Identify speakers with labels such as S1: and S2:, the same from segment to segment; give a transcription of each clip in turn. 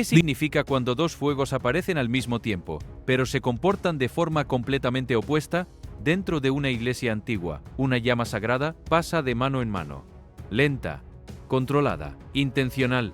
S1: significa cuando dos fuegos aparecen al mismo tiempo, pero se comportan de forma completamente opuesta? Dentro de una iglesia antigua, una llama sagrada pasa de mano en mano. Lenta, controlada, intencional.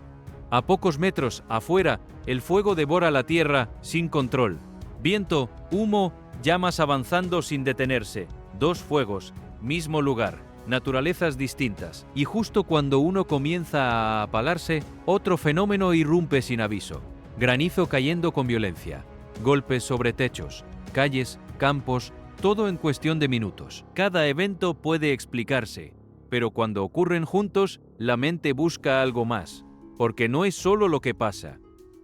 S1: A pocos metros afuera, el fuego devora la tierra sin control. Viento, humo, llamas avanzando sin detenerse. Dos fuegos, mismo lugar, naturalezas distintas. Y justo cuando uno comienza a apalarse, otro fenómeno irrumpe sin aviso. Granizo cayendo con violencia. Golpes sobre techos, calles, campos, todo en cuestión de minutos. Cada evento puede explicarse, pero cuando ocurren juntos, la mente busca algo más, porque no es solo lo que pasa,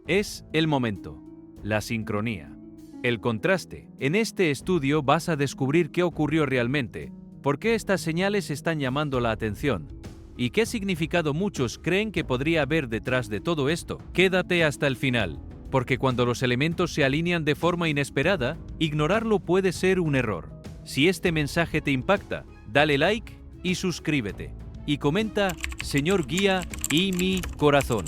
S1: es el momento, la sincronía, el contraste. En este estudio vas a descubrir qué ocurrió realmente, por qué estas señales están llamando la atención, y qué significado muchos creen que podría haber detrás de todo esto. Quédate hasta el final, porque cuando los elementos se alinean de forma inesperada, ignorarlo puede ser un error. Si este mensaje te impacta, dale like y suscríbete. Y comenta, Señor guía y mi corazón.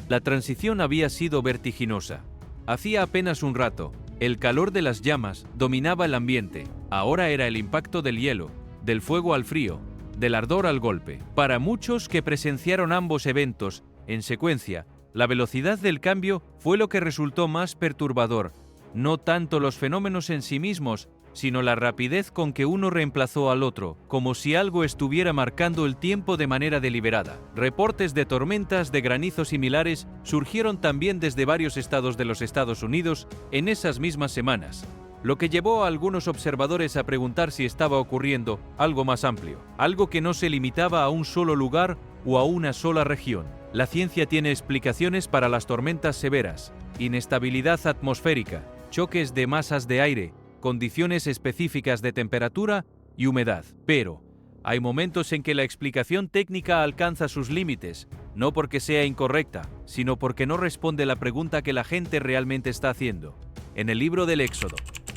S1: La transición había sido vertiginosa. Hacía apenas un rato, el calor de las llamas dominaba el ambiente. Ahora era el impacto del hielo, del fuego al frío, del ardor al golpe. Para muchos que presenciaron ambos eventos en secuencia, la velocidad del cambio fue lo que resultó más perturbador. No tanto los fenómenos en sí mismos, sino la rapidez con que uno reemplazó al otro, como si algo estuviera marcando el tiempo de manera deliberada. Reportes de tormentas de granizo similares surgieron también desde varios estados de los Estados Unidos en esas mismas semanas, lo que llevó a algunos observadores a preguntar si estaba ocurriendo algo más amplio, algo que no se limitaba a un solo lugar o a una sola región. La ciencia tiene explicaciones para las tormentas severas, inestabilidad atmosférica, choques de masas de aire, condiciones específicas de temperatura y humedad. Pero hay momentos en que la explicación técnica alcanza sus límites, no porque sea incorrecta, sino porque no responde la pregunta que la gente realmente está haciendo. En el libro del Éxodo,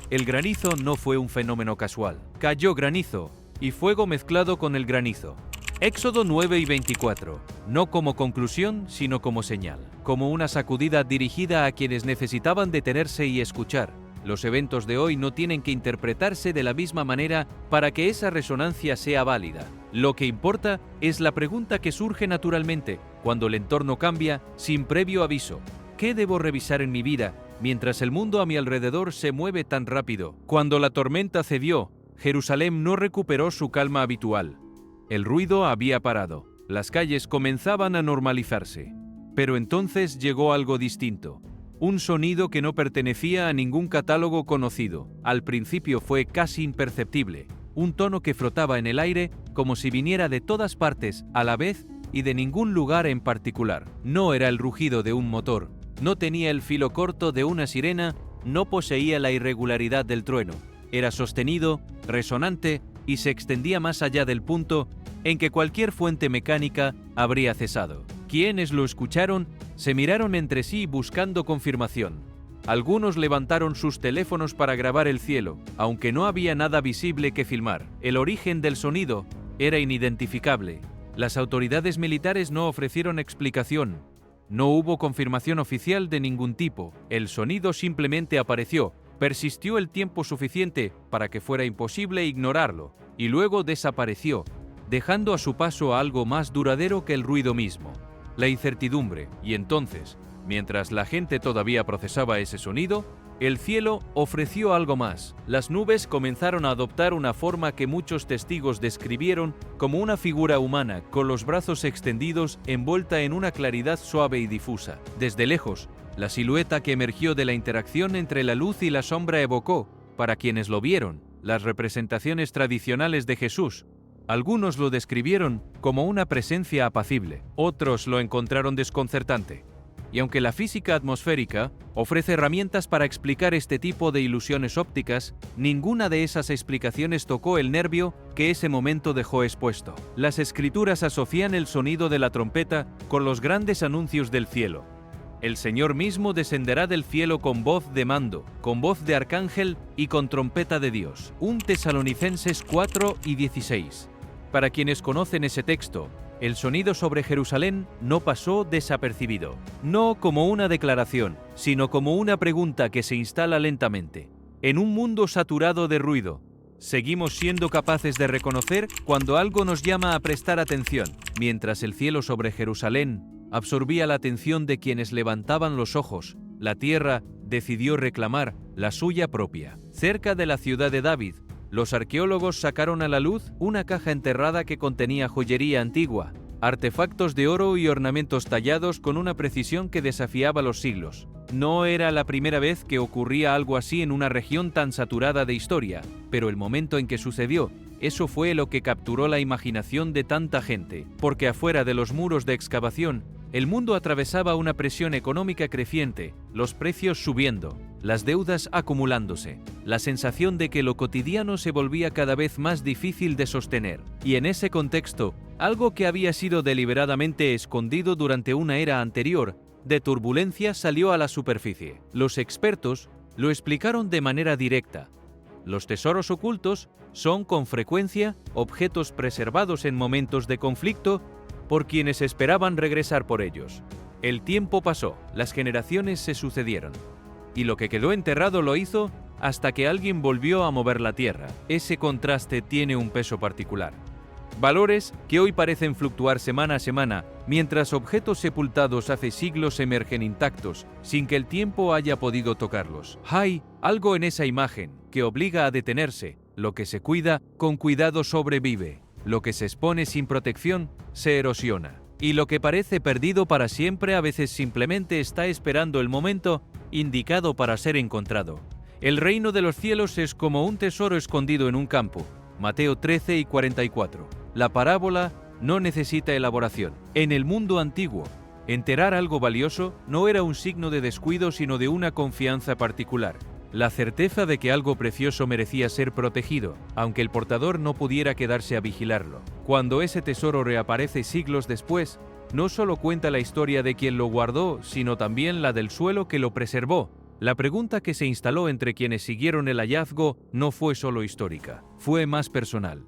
S1: el granizo no fue un fenómeno casual. Cayó granizo y fuego mezclado con el granizo. Éxodo 9 y 24, no como conclusión, sino como señal, como una sacudida dirigida a quienes necesitaban detenerse y escuchar. Los eventos de hoy no tienen que interpretarse de la misma manera para que esa resonancia sea válida. Lo que importa es la pregunta que surge naturalmente cuando el entorno cambia sin previo aviso. ¿Qué debo revisar en mi vida mientras el mundo a mi alrededor se mueve tan rápido? Cuando la tormenta cedió, Jerusalén no recuperó su calma habitual. El ruido había parado. Las calles comenzaban a normalizarse. Pero entonces llegó algo distinto. Un sonido que no pertenecía a ningún catálogo conocido. Al principio fue casi imperceptible. Un tono que flotaba en el aire como si viniera de todas partes a la vez y de ningún lugar en particular. No era el rugido de un motor. No tenía el filo corto de una sirena. No poseía la irregularidad del trueno. Era sostenido, resonante y se extendía más allá del punto en que cualquier fuente mecánica habría cesado. Quienes lo escucharon se miraron entre sí buscando confirmación. Algunos levantaron sus teléfonos para grabar el cielo, aunque no había nada visible que filmar. El origen del sonido era inidentificable. Las autoridades militares no ofrecieron explicación. No hubo confirmación oficial de ningún tipo. El sonido simplemente apareció, persistió el tiempo suficiente para que fuera imposible ignorarlo, y luego desapareció, dejando a su paso algo más duradero que el ruido mismo. La incertidumbre, y entonces, mientras la gente todavía procesaba ese sonido, el cielo ofreció algo más. Las nubes comenzaron a adoptar una forma que muchos testigos describieron como una figura humana, con los brazos extendidos, envuelta en una claridad suave y difusa. Desde lejos, la silueta que emergió de la interacción entre la luz y la sombra evocó, para quienes lo vieron, las representaciones tradicionales de Jesús. Algunos lo describieron como una presencia apacible, otros lo encontraron desconcertante. Y aunque la física atmosférica ofrece herramientas para explicar este tipo de ilusiones ópticas, ninguna de esas explicaciones tocó el nervio que ese momento dejó expuesto. Las escrituras asocian el sonido de la trompeta con los grandes anuncios del cielo. El Señor mismo descenderá del cielo con voz de mando, con voz de arcángel y con trompeta de Dios. 1 Tesalonicenses 4 y 16. Para quienes conocen ese texto, El sonido sobre Jerusalén no pasó desapercibido, no como una declaración, sino como una pregunta que se instala lentamente. En un mundo saturado de ruido, ¿seguimos siendo capaces de reconocer cuando algo nos llama a prestar atención? Mientras el cielo sobre Jerusalén absorbía la atención de quienes levantaban los ojos, la tierra decidió reclamar la suya propia. Cerca de la ciudad de David, los arqueólogos sacaron a la luz una caja enterrada que contenía joyería antigua, artefactos de oro y ornamentos tallados con una precisión que desafiaba los siglos. No era la primera vez que ocurría algo así en una región tan saturada de historia, pero el momento en que sucedió, eso fue lo que capturó la imaginación de tanta gente, porque afuera de los muros de excavación, el mundo atravesaba una presión económica creciente, los precios subiendo, las deudas acumulándose, la sensación de que lo cotidiano se volvía cada vez más difícil de sostener. Y en ese contexto, algo que había sido deliberadamente escondido durante una era anterior, de turbulencia, salió a la superficie. Los expertos lo explicaron de manera directa. Los tesoros ocultos son con frecuencia objetos preservados en momentos de conflicto por quienes esperaban regresar por ellos. El tiempo pasó, las generaciones se sucedieron, y lo que quedó enterrado lo hizo hasta que alguien volvió a mover la tierra. Ese contraste tiene un peso particular. Valores que hoy parecen fluctuar semana a semana, mientras objetos sepultados hace siglos emergen intactos, sin que el tiempo haya podido tocarlos. Hay algo en esa imagen que obliga a detenerse. Lo que se cuida con cuidado sobrevive. Lo que se expone sin protección se erosiona. Y lo que parece perdido para siempre a veces simplemente está esperando el momento indicado para ser encontrado. El reino de los cielos es como un tesoro escondido en un campo. Mateo 13 y 44. La parábola no necesita elaboración. En el mundo antiguo, enterrar algo valioso no era un signo de descuido, sino de una confianza particular. La certeza de que algo precioso merecía ser protegido, aunque el portador no pudiera quedarse a vigilarlo. Cuando ese tesoro reaparece siglos después, no solo cuenta la historia de quien lo guardó, sino también la del suelo que lo preservó. La pregunta que se instaló entre quienes siguieron el hallazgo no fue solo histórica, fue más personal.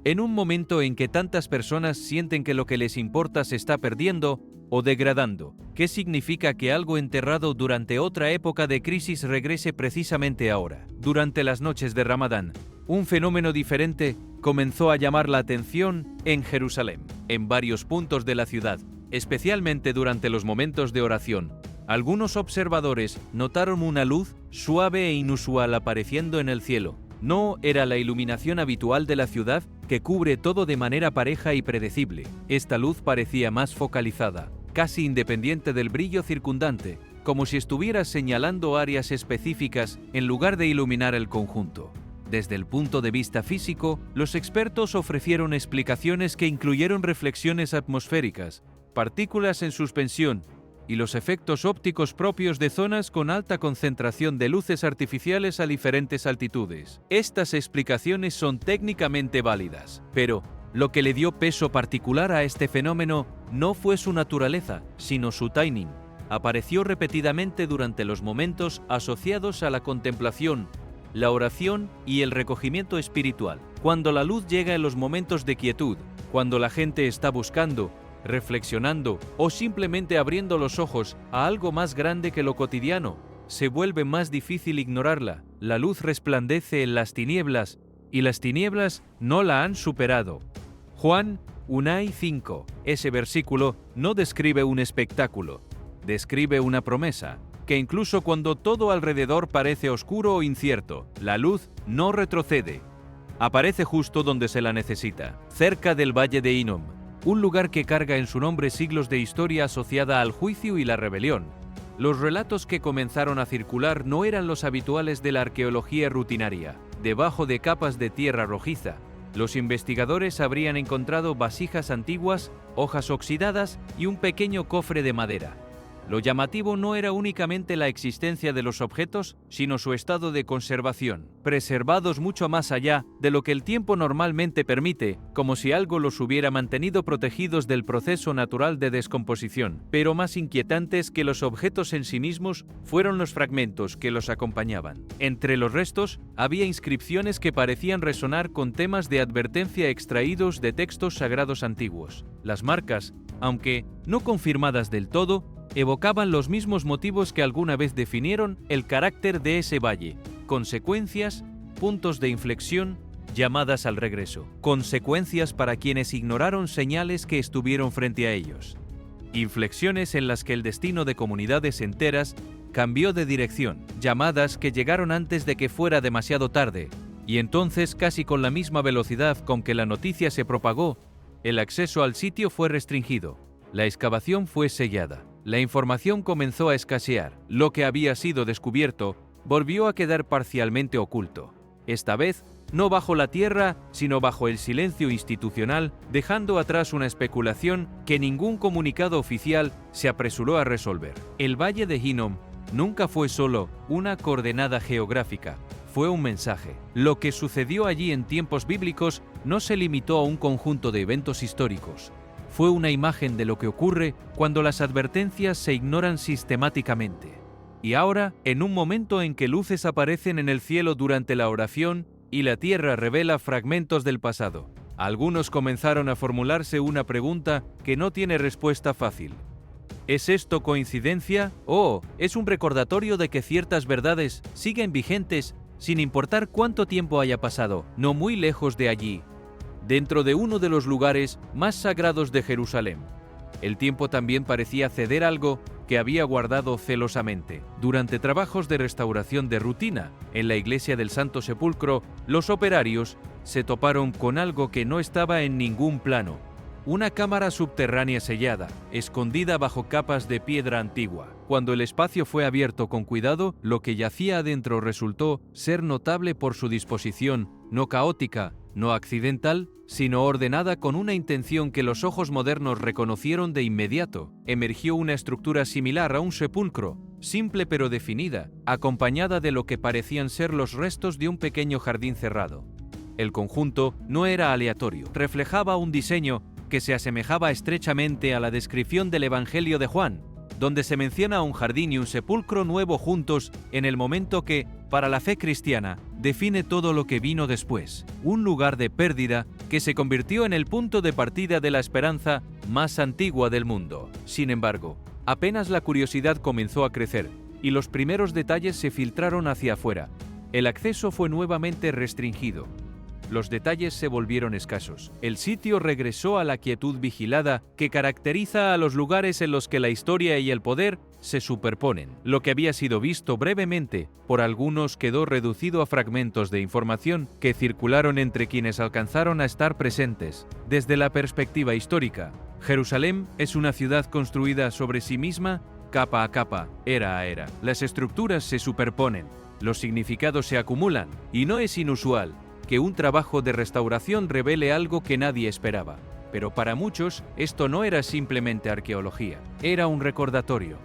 S1: En un momento en que tantas personas sienten que lo que les importa se está perdiendo o degradando, ¿qué significa que algo enterrado durante otra época de crisis regrese precisamente ahora? Durante las noches de Ramadán, un fenómeno diferente comenzó a llamar la atención en Jerusalén. En varios puntos de la ciudad, especialmente durante los momentos de oración, algunos observadores notaron una luz suave e inusual apareciendo en el cielo. No era la iluminación habitual de la ciudad que cubre todo de manera pareja y predecible. Esta luz parecía más focalizada, casi independiente del brillo circundante, como si estuviera señalando áreas específicas en lugar de iluminar el conjunto. Desde el punto de vista físico, los expertos ofrecieron explicaciones que incluyeron reflexiones atmosféricas, partículas en suspensión y los efectos ópticos propios de zonas con alta concentración de luces artificiales a diferentes altitudes. Estas explicaciones son técnicamente válidas, pero lo que le dio peso particular a este fenómeno no fue su naturaleza, sino su timing. Apareció repetidamente durante los momentos asociados a la contemplación, la oración y el recogimiento espiritual. Cuando la luz llega en los momentos de quietud, cuando la gente está buscando, reflexionando o simplemente abriendo los ojos a algo más grande que lo cotidiano, se vuelve más difícil ignorarla. La luz resplandece en las tinieblas y las tinieblas no la han superado. Juan 1:5. Ese versículo no describe un espectáculo, describe una promesa, que incluso cuando todo alrededor parece oscuro o incierto, la luz no retrocede. Aparece justo donde se la necesita, cerca del valle de Hinnom, un lugar que carga en su nombre siglos de historia asociada al juicio y la rebelión. Los relatos que comenzaron a circular no eran los habituales de la arqueología rutinaria. Debajo de capas de tierra rojiza, los investigadores habrían encontrado vasijas antiguas, hojas oxidadas y un pequeño cofre de madera. Lo llamativo no era únicamente la existencia de los objetos, sino su estado de conservación, preservados mucho más allá de lo que el tiempo normalmente permite, como si algo los hubiera mantenido protegidos del proceso natural de descomposición. Pero más inquietantes que los objetos en sí mismos fueron los fragmentos que los acompañaban. Entre los restos había inscripciones que parecían resonar con temas de advertencia extraídos de textos sagrados antiguos. Las marcas, aunque no confirmadas del todo, evocaban los mismos motivos que alguna vez definieron el carácter de ese valle: consecuencias, puntos de inflexión, llamadas al regreso, consecuencias para quienes ignoraron señales que estuvieron frente a ellos, inflexiones en las que el destino de comunidades enteras cambió de dirección, llamadas que llegaron antes de que fuera demasiado tarde, y entonces, casi con la misma velocidad con que la noticia se propagó, el acceso al sitio fue restringido, la excavación fue sellada. La información comenzó a escasear. Lo que había sido descubierto volvió a quedar parcialmente oculto. Esta vez, no bajo la tierra, sino bajo el silencio institucional, dejando atrás una especulación que ningún comunicado oficial se apresuró a resolver. El Valle de Hinnom nunca fue solo una coordenada geográfica, fue un mensaje. Lo que sucedió allí en tiempos bíblicos no se limitó a un conjunto de eventos históricos. Fue una imagen de lo que ocurre cuando las advertencias se ignoran sistemáticamente. Y ahora, en un momento en que luces aparecen en el cielo durante la oración y la tierra revela fragmentos del pasado, algunos comenzaron a formularse una pregunta que no tiene respuesta fácil. ¿Es esto coincidencia? ¿O es un recordatorio de que ciertas verdades siguen vigentes sin importar cuánto tiempo haya pasado, no muy lejos de allí, dentro de uno de los lugares más sagrados de Jerusalén? El tiempo también parecía ceder algo que había guardado celosamente. Durante trabajos de restauración de rutina en la iglesia del Santo Sepulcro, los operarios se toparon con algo que no estaba en ningún plano: una cámara subterránea sellada, escondida bajo capas de piedra antigua. Cuando el espacio fue abierto con cuidado, lo que yacía adentro resultó ser notable por su disposición, no caótica, no accidental, sino ordenada con una intención que los ojos modernos reconocieron de inmediato. Emergió una estructura similar a un sepulcro, simple pero definida, acompañada de lo que parecían ser los restos de un pequeño jardín cerrado. El conjunto no era aleatorio, reflejaba un diseño que se asemejaba estrechamente a la descripción del Evangelio de Juan, donde se menciona un jardín y un sepulcro nuevo juntos en el momento que, para la fe cristiana, define todo lo que vino después, un lugar de pérdida que se convirtió en el punto de partida de la esperanza más antigua del mundo. Sin embargo, apenas la curiosidad comenzó a crecer y los primeros detalles se filtraron hacia afuera, el acceso fue nuevamente restringido. Los detalles se volvieron escasos. El sitio regresó a la quietud vigilada que caracteriza a los lugares en los que la historia y el poder se superponen. Lo que había sido visto brevemente por algunos quedó reducido a fragmentos de información que circularon entre quienes alcanzaron a estar presentes. Desde la perspectiva histórica, Jerusalén es una ciudad construida sobre sí misma, capa a capa, era a era. Las estructuras se superponen, los significados se acumulan, y no es inusual que un trabajo de restauración revele algo que nadie esperaba. Pero para muchos, esto no era simplemente arqueología, era un recordatorio.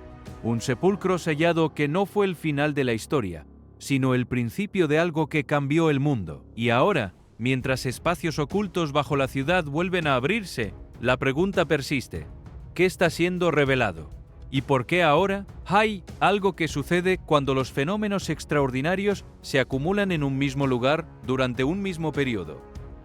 S1: Un sepulcro sellado que no fue el final de la historia, sino el principio de algo que cambió el mundo. Y ahora, mientras espacios ocultos bajo la ciudad vuelven a abrirse, la pregunta persiste: ¿qué está siendo revelado? ¿Y por qué ahora? Hay algo que sucede cuando los fenómenos extraordinarios se acumulan en un mismo lugar durante un mismo periodo.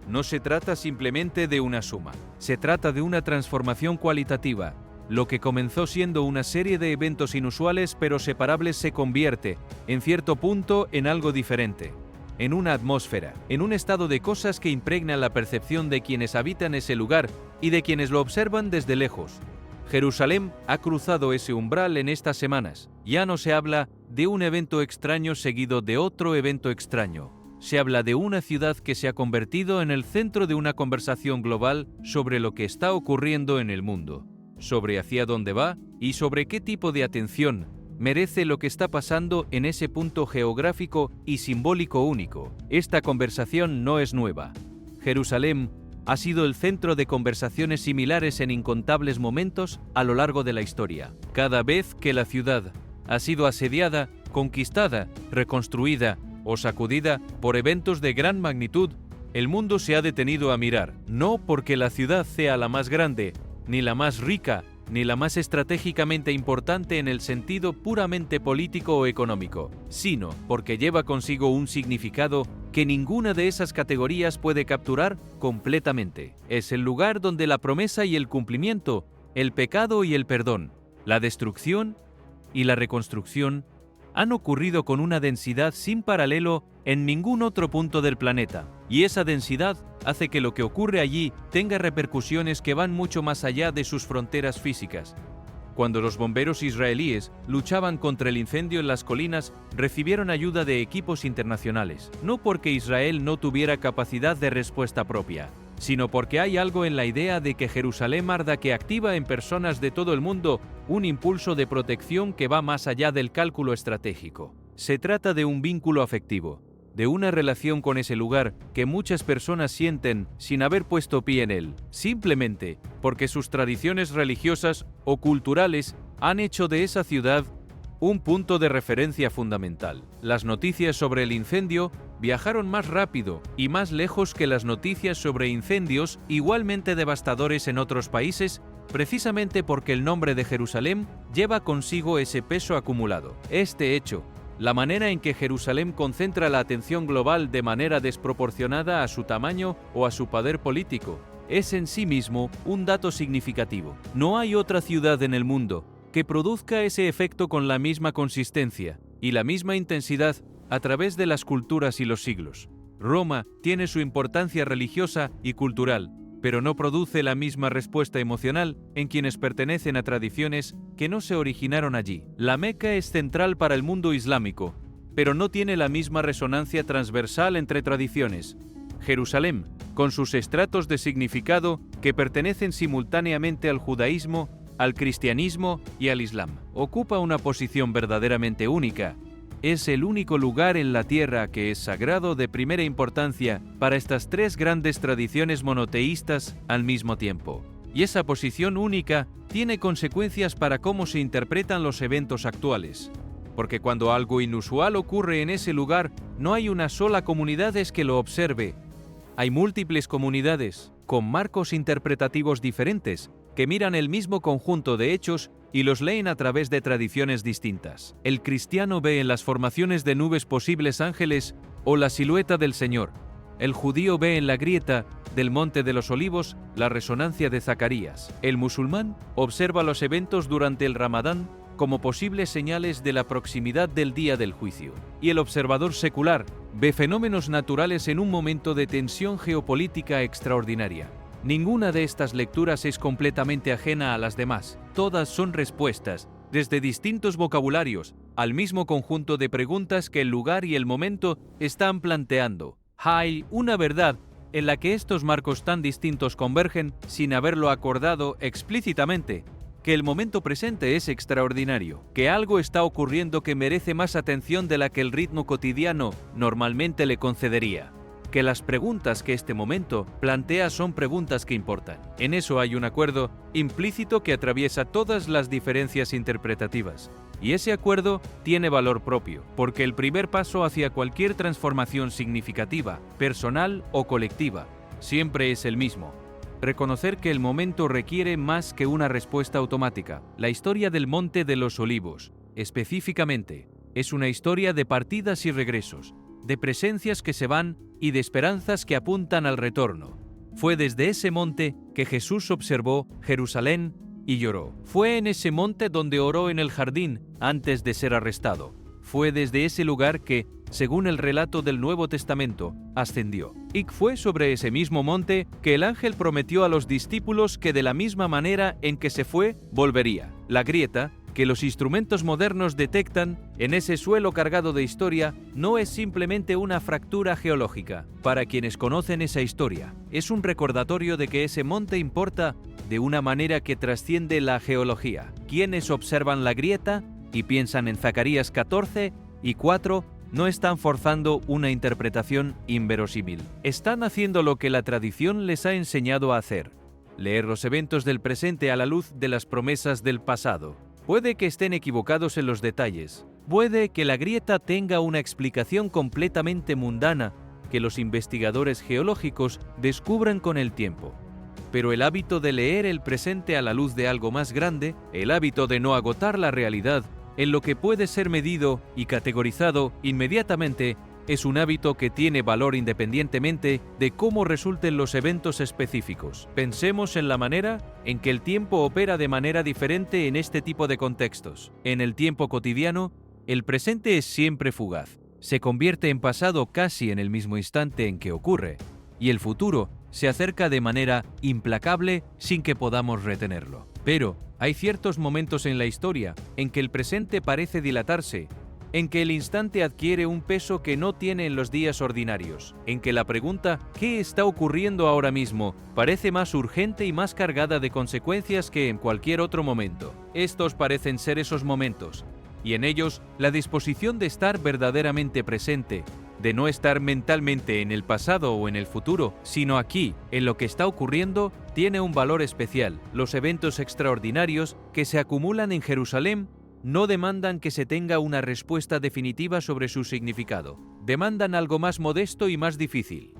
S1: No se trata simplemente de una suma, se trata de una transformación cualitativa. Lo que comenzó siendo una serie de eventos inusuales pero separables se convierte, en cierto punto, en algo diferente, en una atmósfera, en un estado de cosas que impregna la percepción de quienes habitan ese lugar y de quienes lo observan desde lejos. Jerusalén ha cruzado ese umbral en estas semanas. Ya no se habla de un evento extraño seguido de otro evento extraño. Se habla de una ciudad que se ha convertido en el centro de una conversación global sobre lo que está ocurriendo en el mundo, sobre hacia dónde va y sobre qué tipo de atención merece lo que está pasando en ese punto geográfico y simbólico único. Esta conversación no es nueva. Jerusalén ha sido el centro de conversaciones similares en incontables momentos a lo largo de la historia. Cada vez que la ciudad ha sido asediada, conquistada, reconstruida o sacudida por eventos de gran magnitud, el mundo se ha detenido a mirar, no porque la ciudad sea la más grande, ni la más rica, ni la más estratégicamente importante en el sentido puramente político o económico, sino porque lleva consigo un significado que ninguna de esas categorías puede capturar completamente. Es el lugar donde la promesa y el cumplimiento, el pecado y el perdón, la destrucción y la reconstrucción han ocurrido con una densidad sin paralelo en ningún otro punto del planeta, y esa densidad hace que lo que ocurre allí tenga repercusiones que van mucho más allá de sus fronteras físicas. Cuando los bomberos israelíes luchaban contra el incendio en las colinas, recibieron ayuda de equipos internacionales, no porque Israel no tuviera capacidad de respuesta propia, sino porque hay algo en la idea de que Jerusalén arda que activa en personas de todo el mundo un impulso de protección que va más allá del cálculo estratégico. Se trata de un vínculo afectivo, de una relación con ese lugar que muchas personas sienten sin haber puesto pie en él, simplemente porque sus tradiciones religiosas o culturales han hecho de esa ciudad un punto de referencia fundamental. Las noticias sobre el incendio viajaron más rápido y más lejos que las noticias sobre incendios igualmente devastadores en otros países, precisamente porque el nombre de Jerusalén lleva consigo ese peso acumulado. Este hecho, la manera en que Jerusalén concentra la atención global de manera desproporcionada a su tamaño o a su poder político, es en sí mismo un dato significativo. No hay otra ciudad en el mundo que produzca ese efecto con la misma consistencia y la misma intensidad a través de las culturas y los siglos. Roma tiene su importancia religiosa y cultural, pero no produce la misma respuesta emocional en quienes pertenecen a tradiciones que no se originaron allí. La Meca es central para el mundo islámico, pero no tiene la misma resonancia transversal entre tradiciones. Jerusalén, con sus estratos de significado que pertenecen simultáneamente al judaísmo, al cristianismo y al islam, ocupa una posición verdaderamente única. Es el único lugar en la tierra que es sagrado de primera importancia para estas tres grandes tradiciones monoteístas al mismo tiempo. Y esa posición única tiene consecuencias para cómo se interpretan los eventos actuales. Porque cuando algo inusual ocurre en ese lugar, no hay una sola comunidad que lo observe. Hay múltiples comunidades, con marcos interpretativos diferentes, que miran el mismo conjunto de hechos y los leen a través de tradiciones distintas. El cristiano ve en las formaciones de nubes posibles ángeles o la silueta del Señor. El judío ve en la grieta del Monte de los Olivos la resonancia de Zacarías. El musulmán observa los eventos durante el Ramadán como posibles señales de la proximidad del día del juicio. Y el observador secular ve fenómenos naturales en un momento de tensión geopolítica extraordinaria. Ninguna de estas lecturas es completamente ajena a las demás. Todas son respuestas, desde distintos vocabularios, al mismo conjunto de preguntas que el lugar y el momento están planteando. Hay una verdad en la que estos marcos tan distintos convergen sin haberlo acordado explícitamente, que el momento presente es extraordinario, que algo está ocurriendo que merece más atención de la que el ritmo cotidiano normalmente le concedería, que las preguntas que este momento plantea son preguntas que importan. En eso hay un acuerdo implícito que atraviesa todas las diferencias interpretativas. Y ese acuerdo tiene valor propio, porque el primer paso hacia cualquier transformación significativa, personal o colectiva, siempre es el mismo: reconocer que el momento requiere más que una respuesta automática. La historia del Monte de los Olivos, específicamente, es una historia de partidas y regresos, de presencias que se van y de esperanzas que apuntan al retorno. Fue desde ese monte que Jesús observó Jerusalén y lloró. Fue en ese monte donde oró en el jardín antes de ser arrestado. Fue desde ese lugar que, según el relato del Nuevo Testamento, ascendió. Y fue sobre ese mismo monte que el ángel prometió a los discípulos que de la misma manera en que se fue, volvería. La grieta que los instrumentos modernos detectan en ese suelo cargado de historia no es simplemente una fractura geológica. Para quienes conocen esa historia, es un recordatorio de que ese monte importa de una manera que trasciende la geología. Quienes observan la grieta y piensan en Zacarías 14 y 4 no están forzando una interpretación inverosímil. Están haciendo lo que la tradición les ha enseñado a hacer: leer los eventos del presente a la luz de las promesas del pasado. Puede que estén equivocados en los detalles. Puede que la grieta tenga una explicación completamente mundana que los investigadores geológicos descubran con el tiempo. Pero el hábito de leer el presente a la luz de algo más grande, el hábito de no agotar la realidad en lo que puede ser medido y categorizado inmediatamente, es un hábito que tiene valor independientemente de cómo resulten los eventos específicos. Pensemos en la manera en que el tiempo opera de manera diferente en este tipo de contextos. En el tiempo cotidiano, el presente es siempre fugaz. Se convierte en pasado casi en el mismo instante en que ocurre, y el futuro se acerca de manera implacable sin que podamos retenerlo. Pero hay ciertos momentos en la historia en que el presente parece dilatarse, en que el instante adquiere un peso que no tiene en los días ordinarios, en que la pregunta ¿qué está ocurriendo ahora mismo? Parece más urgente y más cargada de consecuencias que en cualquier otro momento. Estos parecen ser esos momentos, y en ellos la disposición de estar verdaderamente presente, de no estar mentalmente en el pasado o en el futuro, sino aquí, en lo que está ocurriendo, tiene un valor especial. Los eventos extraordinarios que se acumulan en Jerusalén no demandan que se tenga una respuesta definitiva sobre su significado. Demandan algo más modesto y más difícil: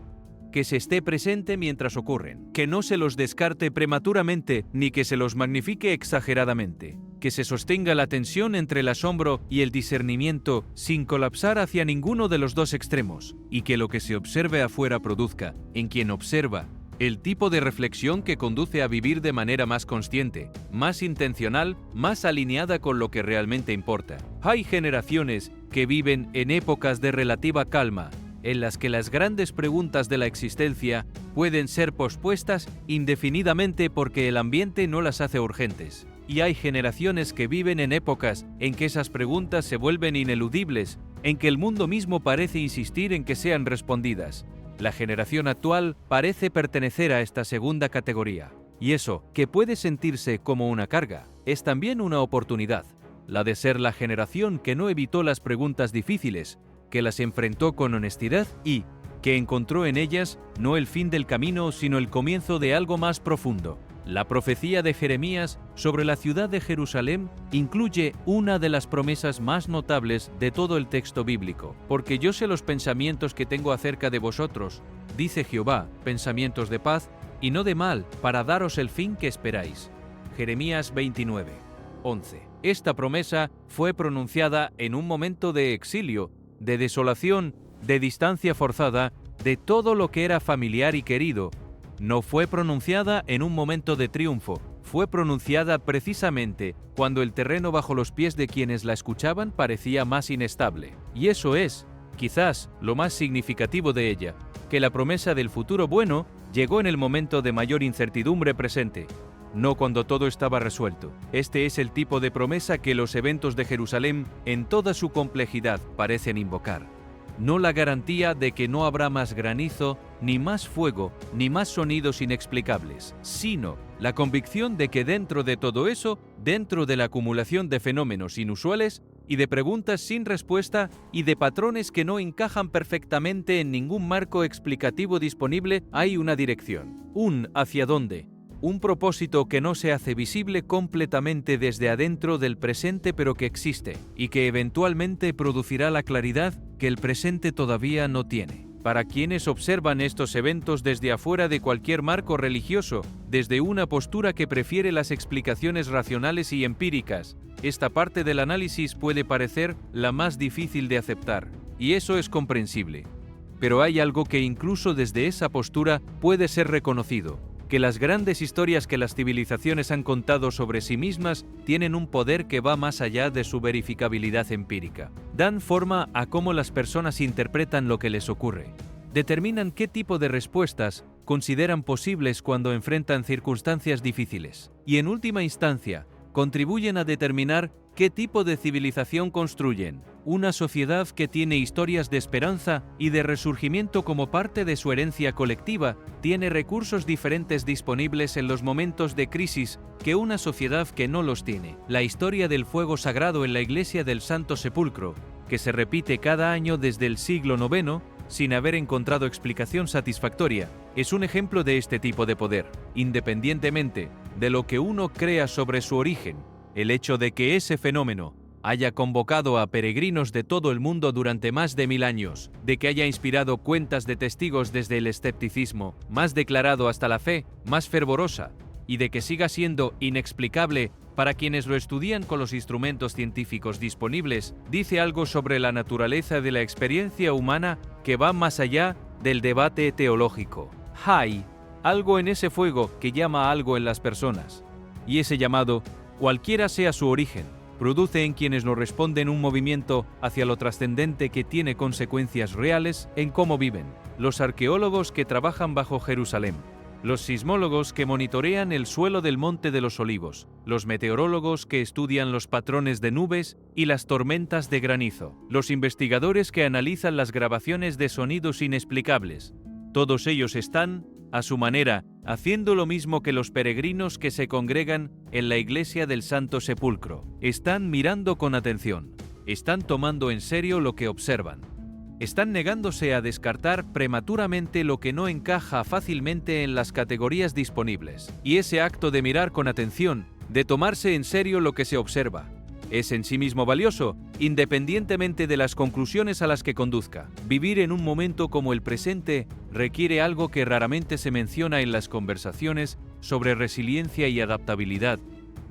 S1: que se esté presente mientras ocurren, que no se los descarte prematuramente ni que se los magnifique exageradamente, que se sostenga la tensión entre el asombro y el discernimiento sin colapsar hacia ninguno de los dos extremos, y que lo que se observe afuera produzca, en quien observa, el tipo de reflexión que conduce a vivir de manera más consciente, más intencional, más alineada con lo que realmente importa. Hay generaciones que viven en épocas de relativa calma, en las que las grandes preguntas de la existencia pueden ser pospuestas indefinidamente porque el ambiente no las hace urgentes. Y hay generaciones que viven en épocas en que esas preguntas se vuelven ineludibles, en que el mundo mismo parece insistir en que sean respondidas. La generación actual parece pertenecer a esta segunda categoría. Y eso, que puede sentirse como una carga, es también una oportunidad, la de ser la generación que no evitó las preguntas difíciles, que las enfrentó con honestidad y que encontró en ellas no el fin del camino, sino el comienzo de algo más profundo. La profecía de Jeremías sobre la ciudad de Jerusalén incluye una de las promesas más notables de todo el texto bíblico. Porque yo sé los pensamientos que tengo acerca de vosotros, dice Jehová, pensamientos de paz y no de mal, para daros el fin que esperáis. Jeremías 29, 11. Esta promesa fue pronunciada en un momento de exilio, de desolación, de distancia forzada, de todo lo que era familiar y querido. No fue pronunciada en un momento de triunfo, fue pronunciada precisamente cuando el terreno bajo los pies de quienes la escuchaban parecía más inestable. Y eso es, quizás, lo más significativo de ella, que la promesa del futuro bueno llegó en el momento de mayor incertidumbre presente, no cuando todo estaba resuelto. Este es el tipo de promesa que los eventos de Jerusalén, en toda su complejidad, parecen invocar. No la garantía de que no habrá más granizo, ni más fuego, ni más sonidos inexplicables, sino la convicción de que dentro de todo eso, dentro de la acumulación de fenómenos inusuales y de preguntas sin respuesta y de patrones que no encajan perfectamente en ningún marco explicativo disponible, hay una dirección, un hacia dónde, un propósito que no se hace visible completamente desde adentro del presente pero que existe y que eventualmente producirá la claridad que el presente todavía no tiene. Para quienes observan estos eventos desde afuera de cualquier marco religioso, desde una postura que prefiere las explicaciones racionales y empíricas, esta parte del análisis puede parecer la más difícil de aceptar, y eso es comprensible. Pero hay algo que incluso desde esa postura puede ser reconocido: que las grandes historias que las civilizaciones han contado sobre sí mismas tienen un poder que va más allá de su verificabilidad empírica. Dan forma a cómo las personas interpretan lo que les ocurre. Determinan qué tipo de respuestas consideran posibles cuando enfrentan circunstancias difíciles. Y en última instancia, contribuyen a determinar qué tipo de civilización construyen. Una sociedad que tiene historias de esperanza y de resurgimiento como parte de su herencia colectiva, tiene recursos diferentes disponibles en los momentos de crisis que una sociedad que no los tiene. La historia del fuego sagrado en la iglesia del Santo Sepulcro que se repite cada año desde el siglo IX sin haber encontrado explicación satisfactoria, es un ejemplo de este tipo de poder. Independientemente de lo que uno crea sobre su origen, el hecho de que ese fenómeno haya convocado a peregrinos de todo el mundo durante más de 1000 años, de que haya inspirado cuentas de testigos desde el escepticismo más declarado hasta la fe más fervorosa, y de que siga siendo inexplicable para quienes lo estudian con los instrumentos científicos disponibles, dice algo sobre la naturaleza de la experiencia humana que va más allá del debate teológico. Hay algo en ese fuego que llama algo en las personas, y ese llamado, cualquiera sea su origen, produce en quienes lo responden un movimiento hacia lo trascendente que tiene consecuencias reales en cómo viven. Los arqueólogos que trabajan bajo Jerusalén, los sismólogos que monitorean el suelo del Monte de los Olivos, los meteorólogos que estudian los patrones de nubes y las tormentas de granizo, los investigadores que analizan las grabaciones de sonidos inexplicables. Todos ellos están, a su manera, haciendo lo mismo que los peregrinos que se congregan en la iglesia del Santo Sepulcro. Están mirando con atención, están tomando en serio lo que observan. Están negándose a descartar prematuramente lo que no encaja fácilmente en las categorías disponibles. Y ese acto de mirar con atención, de tomarse en serio lo que se observa, es en sí mismo valioso, independientemente de las conclusiones a las que conduzca. Vivir en un momento como el presente requiere algo que raramente se menciona en las conversaciones sobre resiliencia y adaptabilidad.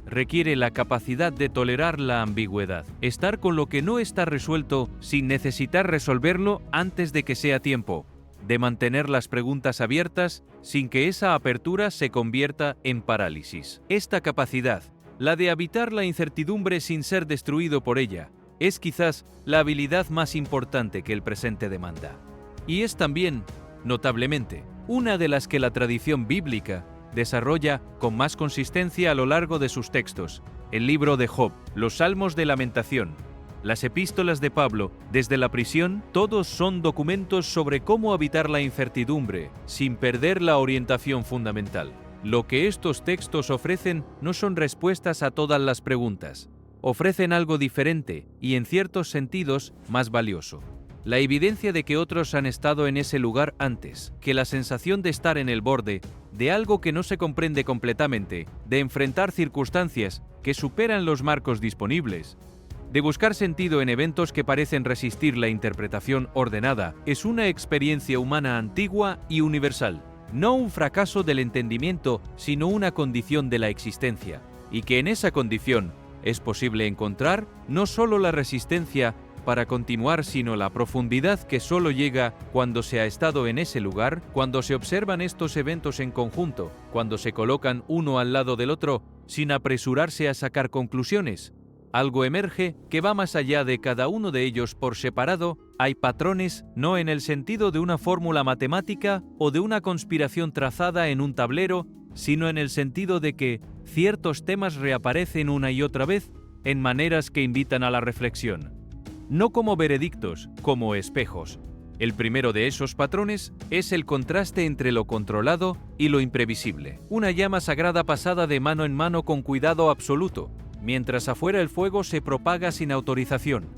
S1: Requiere la capacidad de tolerar la ambigüedad, estar con lo que no está resuelto sin necesitar resolverlo antes de que sea tiempo, de mantener las preguntas abiertas sin que esa apertura se convierta en parálisis. Esta capacidad, la de habitar la incertidumbre sin ser destruido por ella, es quizás la habilidad más importante que el presente demanda. Y es también, notablemente, una de las que la tradición bíblica desarrolla con más consistencia a lo largo de sus textos. El libro de Job, los Salmos de Lamentación, las epístolas de Pablo, desde la prisión, todos son documentos sobre cómo habitar la incertidumbre sin perder la orientación fundamental. Lo que estos textos ofrecen no son respuestas a todas las preguntas. Ofrecen algo diferente y, en ciertos sentidos, más valioso. La evidencia de que otros han estado en ese lugar antes, que la sensación de estar en el borde de algo que no se comprende completamente, de enfrentar circunstancias que superan los marcos disponibles, de buscar sentido en eventos que parecen resistir la interpretación ordenada, es una experiencia humana antigua y universal. No un fracaso del entendimiento, sino una condición de la existencia, y que en esa condición es posible encontrar no solo la resistencia para continuar, sino la profundidad que solo llega cuando se ha estado en ese lugar, cuando se observan estos eventos en conjunto, cuando se colocan uno al lado del otro, sin apresurarse a sacar conclusiones. Algo emerge que va más allá de cada uno de ellos por separado. Hay patrones, no en el sentido de una fórmula matemática o de una conspiración trazada en un tablero, sino en el sentido de que ciertos temas reaparecen una y otra vez en maneras que invitan a la reflexión. No como veredictos, como espejos. El primero de esos patrones es el contraste entre lo controlado y lo imprevisible. Una llama sagrada pasada de mano en mano con cuidado absoluto, mientras afuera el fuego se propaga sin autorización.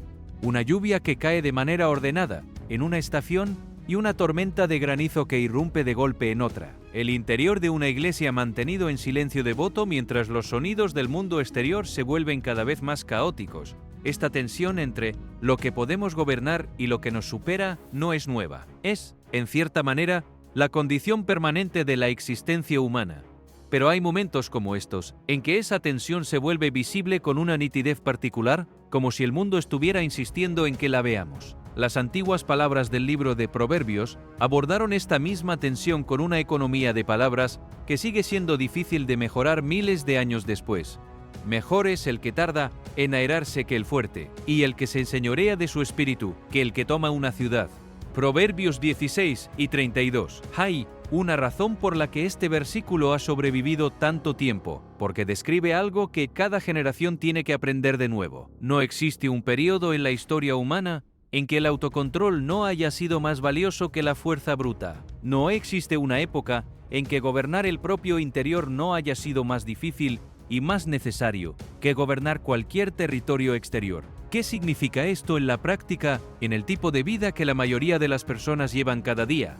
S1: Una lluvia que cae de manera ordenada en una estación y una tormenta de granizo que irrumpe de golpe en otra. El interior de una iglesia mantenido en silencio devoto mientras los sonidos del mundo exterior se vuelven cada vez más caóticos. Esta tensión entre lo que podemos gobernar y lo que nos supera no es nueva. Es, en cierta manera, la condición permanente de la existencia humana. Pero hay momentos como estos, en que esa tensión se vuelve visible con una nitidez particular, como si el mundo estuviera insistiendo en que la veamos. Las antiguas palabras del libro de Proverbios abordaron esta misma tensión con una economía de palabras que sigue siendo difícil de mejorar miles de años después. Mejor es el que tarda en airarse que el fuerte, y el que se enseñorea de su espíritu que el que toma una ciudad. Proverbios 16 y 32. Hay una razón por la que este versículo ha sobrevivido tanto tiempo, porque describe algo que cada generación tiene que aprender de nuevo. No existe un periodo en la historia humana en que el autocontrol no haya sido más valioso que la fuerza bruta. No existe una época en que gobernar el propio interior no haya sido más difícil y más necesario que gobernar cualquier territorio exterior. ¿Qué significa esto en la práctica, en el tipo de vida que la mayoría de las personas llevan cada día?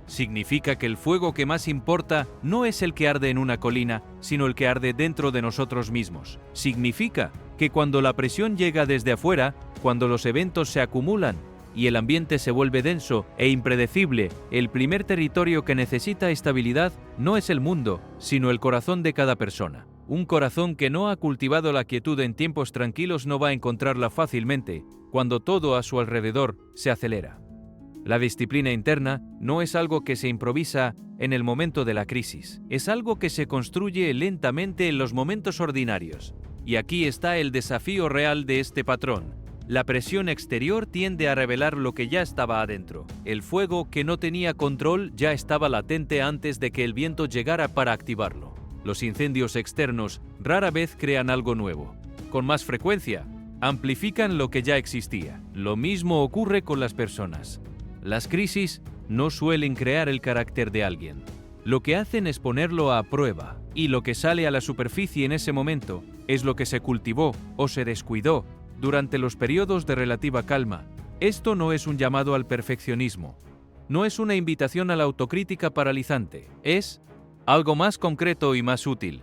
S1: Significa que el fuego que más importa no es el que arde en una colina, sino el que arde dentro de nosotros mismos. Significa que cuando la presión llega desde afuera, cuando los eventos se acumulan y el ambiente se vuelve denso e impredecible, el primer territorio que necesita estabilidad no es el mundo, sino el corazón de cada persona. Un corazón que no ha cultivado la quietud en tiempos tranquilos no va a encontrarla fácilmente cuando todo a su alrededor se acelera. La disciplina interna no es algo que se improvisa en el momento de la crisis, es algo que se construye lentamente en los momentos ordinarios. Y aquí está el desafío real de este patrón. La presión exterior tiende a revelar lo que ya estaba adentro. El fuego que no tenía control ya estaba latente antes de que el viento llegara para activarlo. Los incendios externos rara vez crean algo nuevo. Con más frecuencia, amplifican lo que ya existía. Lo mismo ocurre con las personas. Las crisis no suelen crear el carácter de alguien. Lo que hacen es ponerlo a prueba, y lo que sale a la superficie en ese momento es lo que se cultivó o se descuidó durante los periodos de relativa calma. Esto no es un llamado al perfeccionismo. No es una invitación a la autocrítica paralizante. Es algo más concreto y más útil.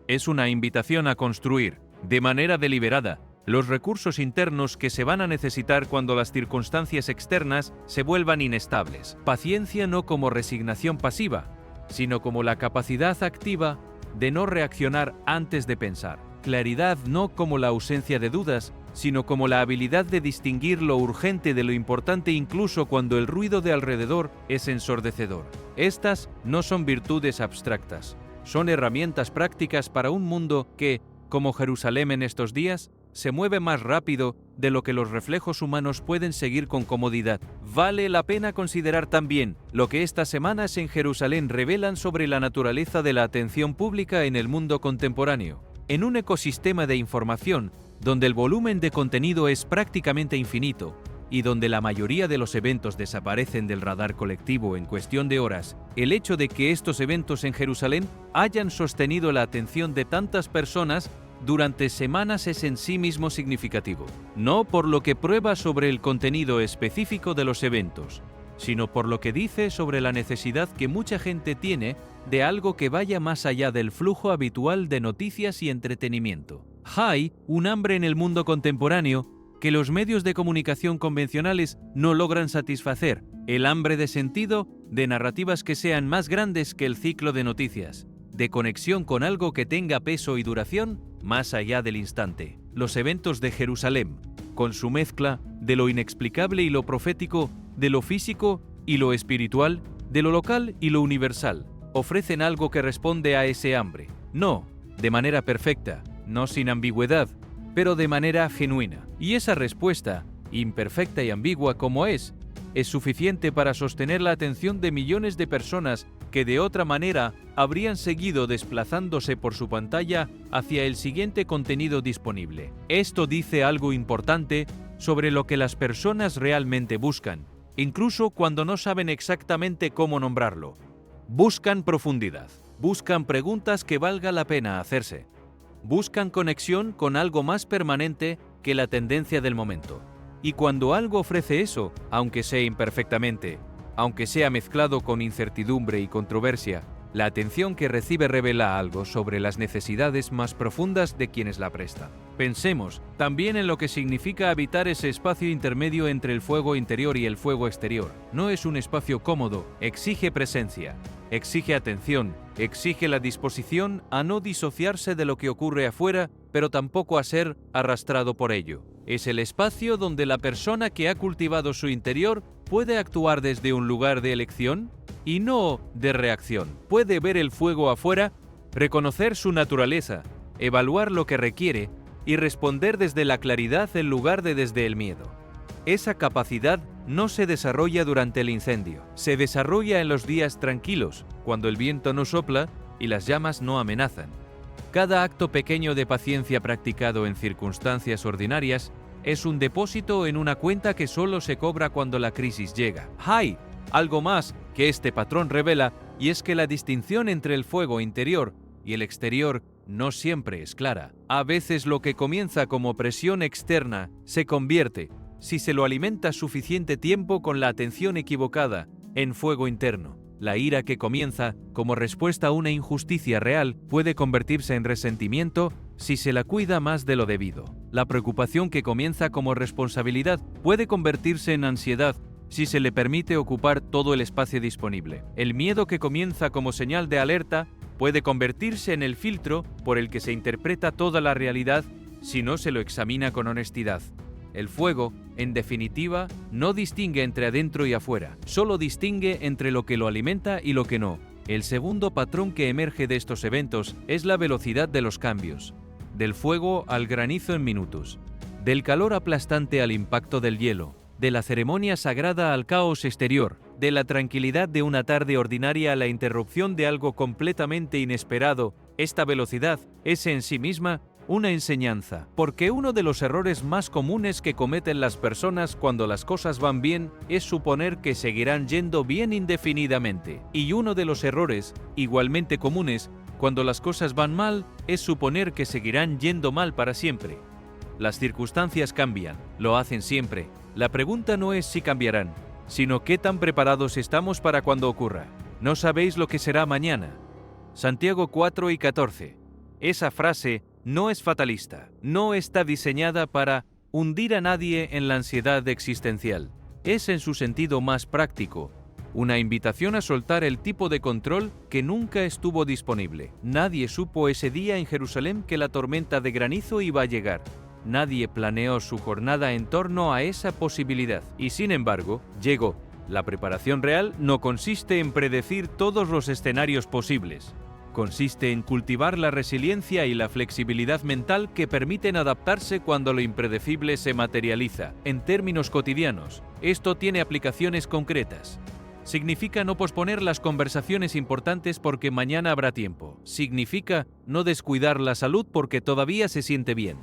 S1: Es una invitación a construir, de manera deliberada, los recursos internos que se van a necesitar cuando las circunstancias externas se vuelvan inestables. Paciencia no como resignación pasiva, sino como la capacidad activa de no reaccionar antes de pensar. Claridad no como la ausencia de dudas, sino como la habilidad de distinguir lo urgente de lo importante incluso cuando el ruido de alrededor es ensordecedor. Estas no son virtudes abstractas, son herramientas prácticas para un mundo que, como Jerusalén en estos días, se mueve más rápido de lo que los reflejos humanos pueden seguir con comodidad. Vale la pena considerar también lo que estas semanas en Jerusalén revelan sobre la naturaleza de la atención pública en el mundo contemporáneo. En un ecosistema de información donde el volumen de contenido es prácticamente infinito y donde la mayoría de los eventos desaparecen del radar colectivo en cuestión de horas, el hecho de que estos eventos en Jerusalén hayan sostenido la atención de tantas personas durante semanas es en sí mismo significativo, no por lo que prueba sobre el contenido específico de los eventos, sino por lo que dice sobre la necesidad que mucha gente tiene de algo que vaya más allá del flujo habitual de noticias y entretenimiento. Hay un hambre en el mundo contemporáneo que los medios de comunicación convencionales no logran satisfacer, el hambre de sentido, de narrativas que sean más grandes que el ciclo de noticias, de conexión con algo que tenga peso y duración más allá del instante. Los eventos de Jerusalén, con su mezcla de lo inexplicable y lo profético, de lo físico y lo espiritual, de lo local y lo universal, ofrecen algo que responde a ese hambre. No de manera perfecta, no sin ambigüedad, pero de manera genuina. Y esa respuesta, imperfecta y ambigua como es suficiente para sostener la atención de millones de personas que de otra manera habrían seguido desplazándose por su pantalla hacia el siguiente contenido disponible. Esto dice algo importante sobre lo que las personas realmente buscan, incluso cuando no saben exactamente cómo nombrarlo. Buscan profundidad, buscan preguntas que valga la pena hacerse, buscan conexión con algo más permanente que la tendencia del momento. Y cuando algo ofrece eso, aunque sea imperfectamente, aunque sea mezclado con incertidumbre y controversia, la atención que recibe revela algo sobre las necesidades más profundas de quienes la prestan. Pensemos también en lo que significa habitar ese espacio intermedio entre el fuego interior y el fuego exterior. No es un espacio cómodo, exige presencia, exige atención, exige la disposición a no disociarse de lo que ocurre afuera, pero tampoco a ser arrastrado por ello. Es el espacio donde la persona que ha cultivado su interior puede actuar desde un lugar de elección y no de reacción. Puede ver el fuego afuera, reconocer su naturaleza, evaluar lo que requiere y responder desde la claridad en lugar de desde el miedo. Esa capacidad no se desarrolla durante el incendio, se desarrolla en los días tranquilos, cuando el viento no sopla y las llamas no amenazan. Cada acto pequeño de paciencia practicado en circunstancias ordinarias es un depósito en una cuenta que solo se cobra cuando la crisis llega. Hay algo más que este patrón revela, y es que la distinción entre el fuego interior y el exterior no siempre es clara. A veces lo que comienza como presión externa se convierte, si se lo alimenta suficiente tiempo con la atención equivocada, en fuego interno. La ira que comienza como respuesta a una injusticia real puede convertirse en resentimiento si se la cuida más de lo debido. La preocupación que comienza como responsabilidad puede convertirse en ansiedad si se le permite ocupar todo el espacio disponible. El miedo que comienza como señal de alerta puede convertirse en el filtro por el que se interpreta toda la realidad si no se lo examina con honestidad. El fuego, en definitiva, no distingue entre adentro y afuera, solo distingue entre lo que lo alimenta y lo que no. El segundo patrón que emerge de estos eventos es la velocidad de los cambios. Del fuego al granizo en minutos, del calor aplastante al impacto del hielo, de la ceremonia sagrada al caos exterior, de la tranquilidad de una tarde ordinaria a la interrupción de algo completamente inesperado. Esta velocidad es en sí misma una enseñanza, porque uno de los errores más comunes que cometen las personas cuando las cosas van bien es suponer que seguirán yendo bien indefinidamente. Y uno de los errores, igualmente comunes, cuando las cosas van mal, es suponer que seguirán yendo mal para siempre. Las circunstancias cambian, lo hacen siempre. La pregunta no es si cambiarán, sino qué tan preparados estamos para cuando ocurra. No sabéis lo que será mañana. Santiago 4:14. Esa frase no es fatalista, no está diseñada para hundir a nadie en la ansiedad existencial. Es en su sentido más práctico, una invitación a soltar el tipo de control que nunca estuvo disponible. Nadie supo ese día en Jerusalén que la tormenta de granizo iba a llegar. Nadie planeó su jornada en torno a esa posibilidad. Y sin embargo, llegó. La preparación real no consiste en predecir todos los escenarios posibles. Consiste en cultivar la resiliencia y la flexibilidad mental que permiten adaptarse cuando lo impredecible se materializa. En términos cotidianos, esto tiene aplicaciones concretas. Significa no posponer las conversaciones importantes porque mañana habrá tiempo. Significa no descuidar la salud porque todavía se siente bien.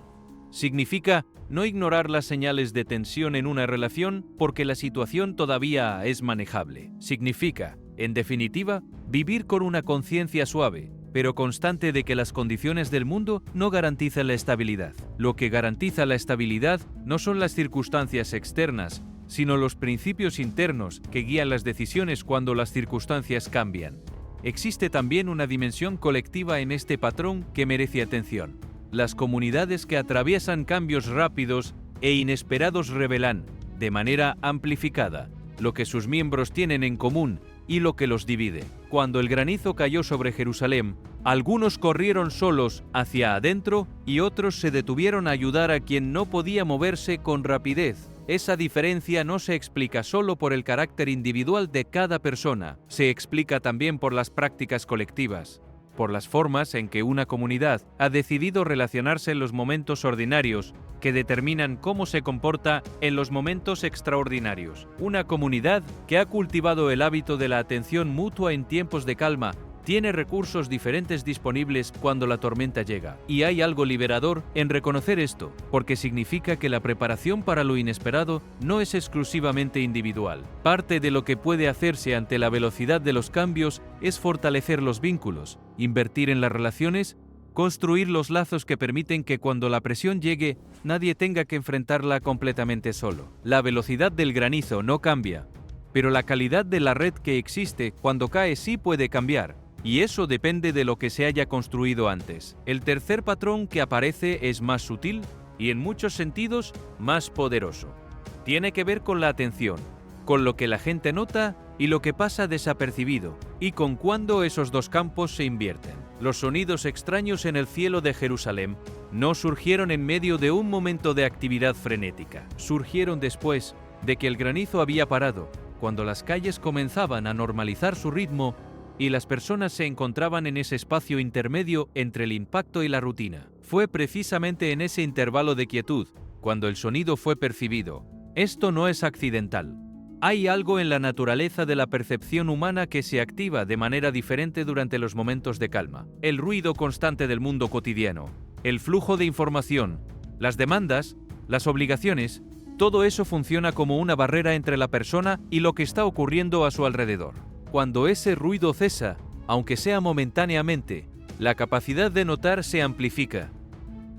S1: Significa no ignorar las señales de tensión en una relación porque la situación todavía es manejable. Significa, en definitiva, vivir con una conciencia suave, pero constante de que las condiciones del mundo no garantizan la estabilidad. Lo que garantiza la estabilidad no son las circunstancias externas, sino los principios internos que guían las decisiones cuando las circunstancias cambian. Existe también una dimensión colectiva en este patrón que merece atención. Las comunidades que atraviesan cambios rápidos e inesperados revelan, de manera amplificada, lo que sus miembros tienen en común y lo que los divide. Cuando el granizo cayó sobre Jerusalén, algunos corrieron solos hacia adentro y otros se detuvieron a ayudar a quien no podía moverse con rapidez. Esa diferencia no se explica solo por el carácter individual de cada persona, se explica también por las prácticas colectivas, por las formas en que una comunidad ha decidido relacionarse en los momentos ordinarios que determinan cómo se comporta en los momentos extraordinarios. Una comunidad que ha cultivado el hábito de la atención mutua en tiempos de calma tiene recursos diferentes disponibles cuando la tormenta llega. Y hay algo liberador en reconocer esto, porque significa que la preparación para lo inesperado no es exclusivamente individual. Parte de lo que puede hacerse ante la velocidad de los cambios es fortalecer los vínculos, invertir en las relaciones, construir los lazos que permiten que cuando la presión llegue, nadie tenga que enfrentarla completamente solo. La velocidad del granizo no cambia, pero la calidad de la red que existe cuando cae sí puede cambiar. Y eso depende de lo que se haya construido antes. El tercer patrón que aparece es más sutil y en muchos sentidos más poderoso. Tiene que ver con la atención, con lo que la gente nota y lo que pasa desapercibido, y con cuándo esos dos campos se invierten. Los sonidos extraños en el cielo de Jerusalén no surgieron en medio de un momento de actividad frenética. Surgieron después de que el granizo había parado, cuando las calles comenzaban a normalizar su ritmo y las personas se encontraban en ese espacio intermedio entre el impacto y la rutina. Fue precisamente en ese intervalo de quietud cuando el sonido fue percibido. Esto no es accidental. Hay algo en la naturaleza de la percepción humana que se activa de manera diferente durante los momentos de calma. El ruido constante del mundo cotidiano, el flujo de información, las demandas, las obligaciones, todo eso funciona como una barrera entre la persona y lo que está ocurriendo a su alrededor. Cuando ese ruido cesa, aunque sea momentáneamente, La capacidad de notar se amplifica.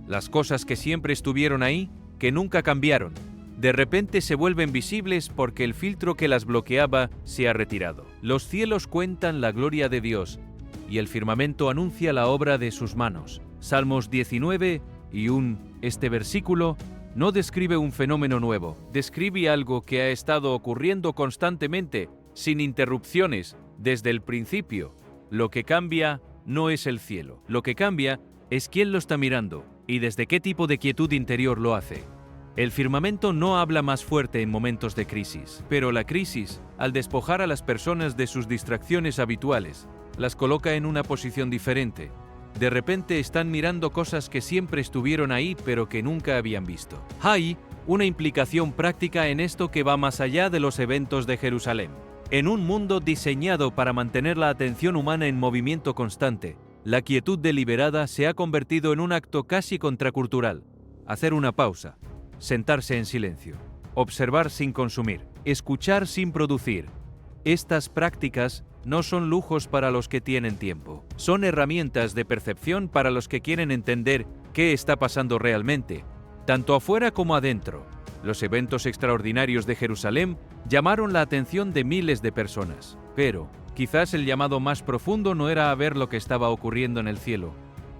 S1: Las cosas que siempre estuvieron ahí, que nunca cambiaron, de repente se vuelven visibles porque el filtro que las bloqueaba se ha retirado. Los cielos cuentan la gloria de Dios y el firmamento anuncia la obra de sus manos. Salmos 19 y este versículo no describe un fenómeno nuevo, describe algo que ha estado ocurriendo constantemente, sin interrupciones, desde el principio. Lo que cambia no es el cielo, lo que cambia es quién lo está mirando y desde qué tipo de quietud interior lo hace. El firmamento no habla más fuerte en momentos de crisis, pero la crisis, al despojar a las personas de sus distracciones habituales, las coloca en una posición diferente. De repente están mirando cosas que siempre estuvieron ahí pero que nunca habían visto. Hay una implicación práctica en esto que va más allá de los eventos de Jerusalén. En un mundo diseñado para mantener la atención humana en movimiento constante, la quietud deliberada se ha convertido en un acto casi contracultural. Hacer una pausa, sentarse en silencio, observar sin consumir, escuchar sin producir. Estas prácticas no son lujos para los que tienen tiempo, son herramientas de percepción para los que quieren entender qué está pasando realmente, tanto afuera como adentro. Los eventos extraordinarios de Jerusalén llamaron la atención de miles de personas, pero quizás el llamado más profundo no era a ver lo que estaba ocurriendo en el cielo,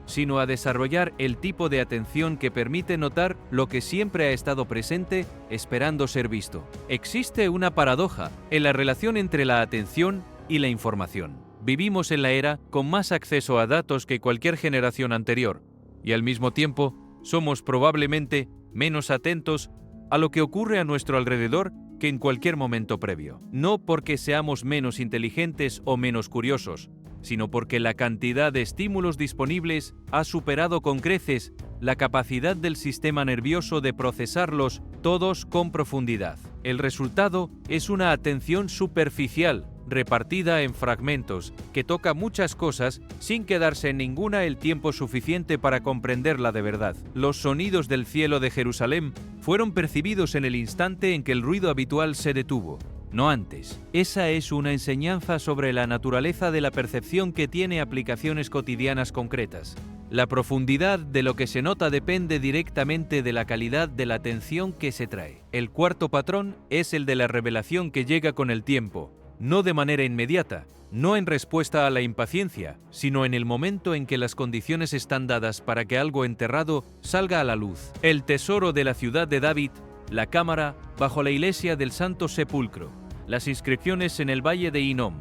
S1: sino a desarrollar el tipo de atención que permite notar lo que siempre ha estado presente, esperando ser visto. Existe una paradoja en la relación entre la atención y la información. Vivimos en la era con más acceso a datos que cualquier generación anterior, y al mismo tiempo somos probablemente menos atentos a lo que ocurre a nuestro alrededor que en cualquier momento previo. No porque seamos menos inteligentes o menos curiosos, sino porque la cantidad de estímulos disponibles ha superado con creces la capacidad del sistema nervioso de procesarlos todos con profundidad. El resultado es una atención superficial, repartida en fragmentos, que toca muchas cosas sin quedarse en ninguna el tiempo suficiente para comprenderla de verdad. Los sonidos del cielo de Jerusalén fueron percibidos en el instante en que el ruido habitual se detuvo, no antes. Esa es una enseñanza sobre la naturaleza de la percepción que tiene aplicaciones cotidianas concretas. La profundidad de lo que se nota depende directamente de la calidad de la atención que se trae. El cuarto patrón es el de la revelación que llega con el tiempo, no de manera inmediata, no en respuesta a la impaciencia, sino en el momento en que las condiciones están dadas para que algo enterrado salga a la luz. El tesoro de la ciudad de David, la cámara bajo la iglesia del Santo Sepulcro, las inscripciones en el valle de Hinnom.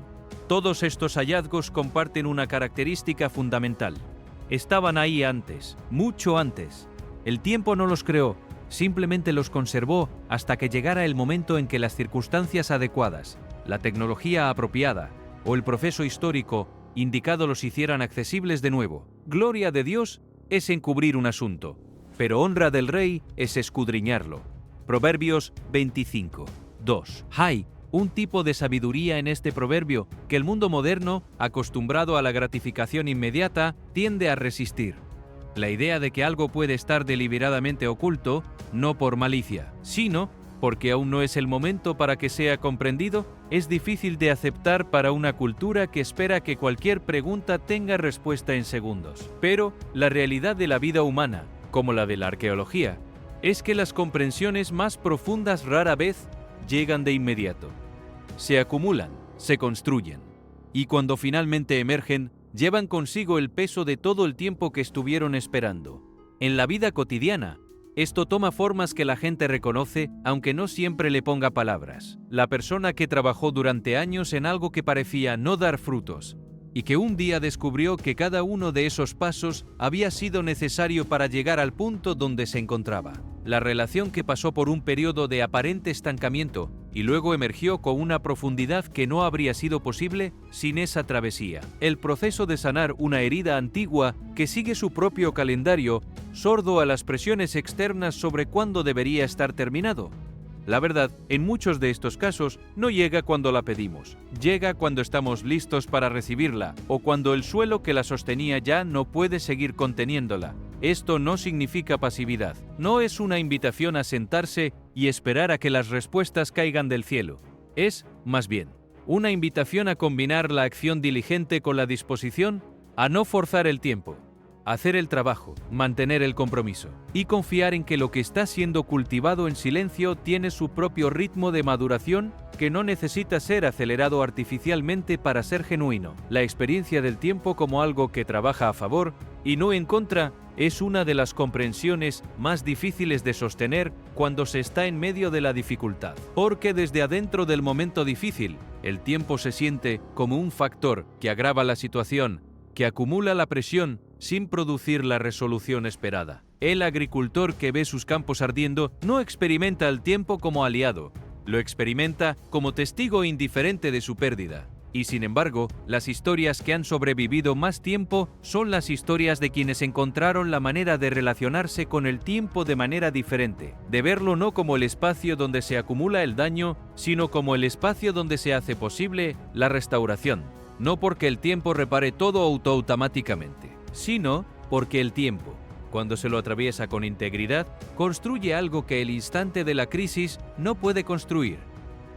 S1: Todos estos hallazgos comparten una característica fundamental. Estaban ahí antes, mucho antes. El tiempo no los creó, simplemente los conservó hasta que llegara el momento en que las circunstancias adecuadas, la tecnología apropiada o el proceso histórico indicado los hicieran accesibles de nuevo. Gloria de Dios es encubrir un asunto, pero honra del rey es escudriñarlo. Proverbios 25, 2. Hay un tipo de sabiduría en este proverbio que el mundo moderno, acostumbrado a la gratificación inmediata, tiende a resistir. La idea de que algo puede estar deliberadamente oculto, no por malicia, sino porque aún no es el momento para que sea comprendido, es difícil de aceptar para una cultura que espera que cualquier pregunta tenga respuesta en segundos. Pero la realidad de la vida humana, como la de la arqueología, es que las comprensiones más profundas rara vez llegan de inmediato. Se acumulan, se construyen, y cuando finalmente emergen, llevan consigo el peso de todo el tiempo que estuvieron esperando. En la vida cotidiana, esto toma formas que la gente reconoce, aunque no siempre le ponga palabras. La persona que trabajó durante años en algo que parecía no dar frutos, y que un día descubrió que cada uno de esos pasos había sido necesario para llegar al punto donde se encontraba. La relación que pasó por un periodo de aparente estancamiento y luego emergió con una profundidad que no habría sido posible sin esa travesía. El proceso de sanar una herida antigua que sigue su propio calendario, sordo a las presiones externas sobre cuándo debería estar terminado. La verdad, en muchos de estos casos, no llega cuando la pedimos. Llega cuando estamos listos para recibirla, o cuando el suelo que la sostenía ya no puede seguir conteniéndola. Esto no significa pasividad. No es una invitación a sentarse y esperar a que las respuestas caigan del cielo. Es, más bien, una invitación a combinar la acción diligente con la disposición a no forzar el tiempo, hacer el trabajo, mantener el compromiso y confiar en que lo que está siendo cultivado en silencio tiene su propio ritmo de maduración que no necesita ser acelerado artificialmente para ser genuino. La experiencia del tiempo como algo que trabaja a favor y no en contra es una de las comprensiones más difíciles de sostener cuando se está en medio de la dificultad, porque desde adentro del momento difícil, el tiempo se siente como un factor que agrava la situación, que acumula la presión sin producir la resolución esperada. El agricultor que ve sus campos ardiendo no experimenta el tiempo como aliado, lo experimenta como testigo indiferente de su pérdida. Y sin embargo, las historias que han sobrevivido más tiempo son las historias de quienes encontraron la manera de relacionarse con el tiempo de manera diferente, de verlo no como el espacio donde se acumula el daño, sino como el espacio donde se hace posible la restauración. No porque el tiempo repare todo automáticamente, sino porque el tiempo, cuando se lo atraviesa con integridad, construye algo que el instante de la crisis no puede construir.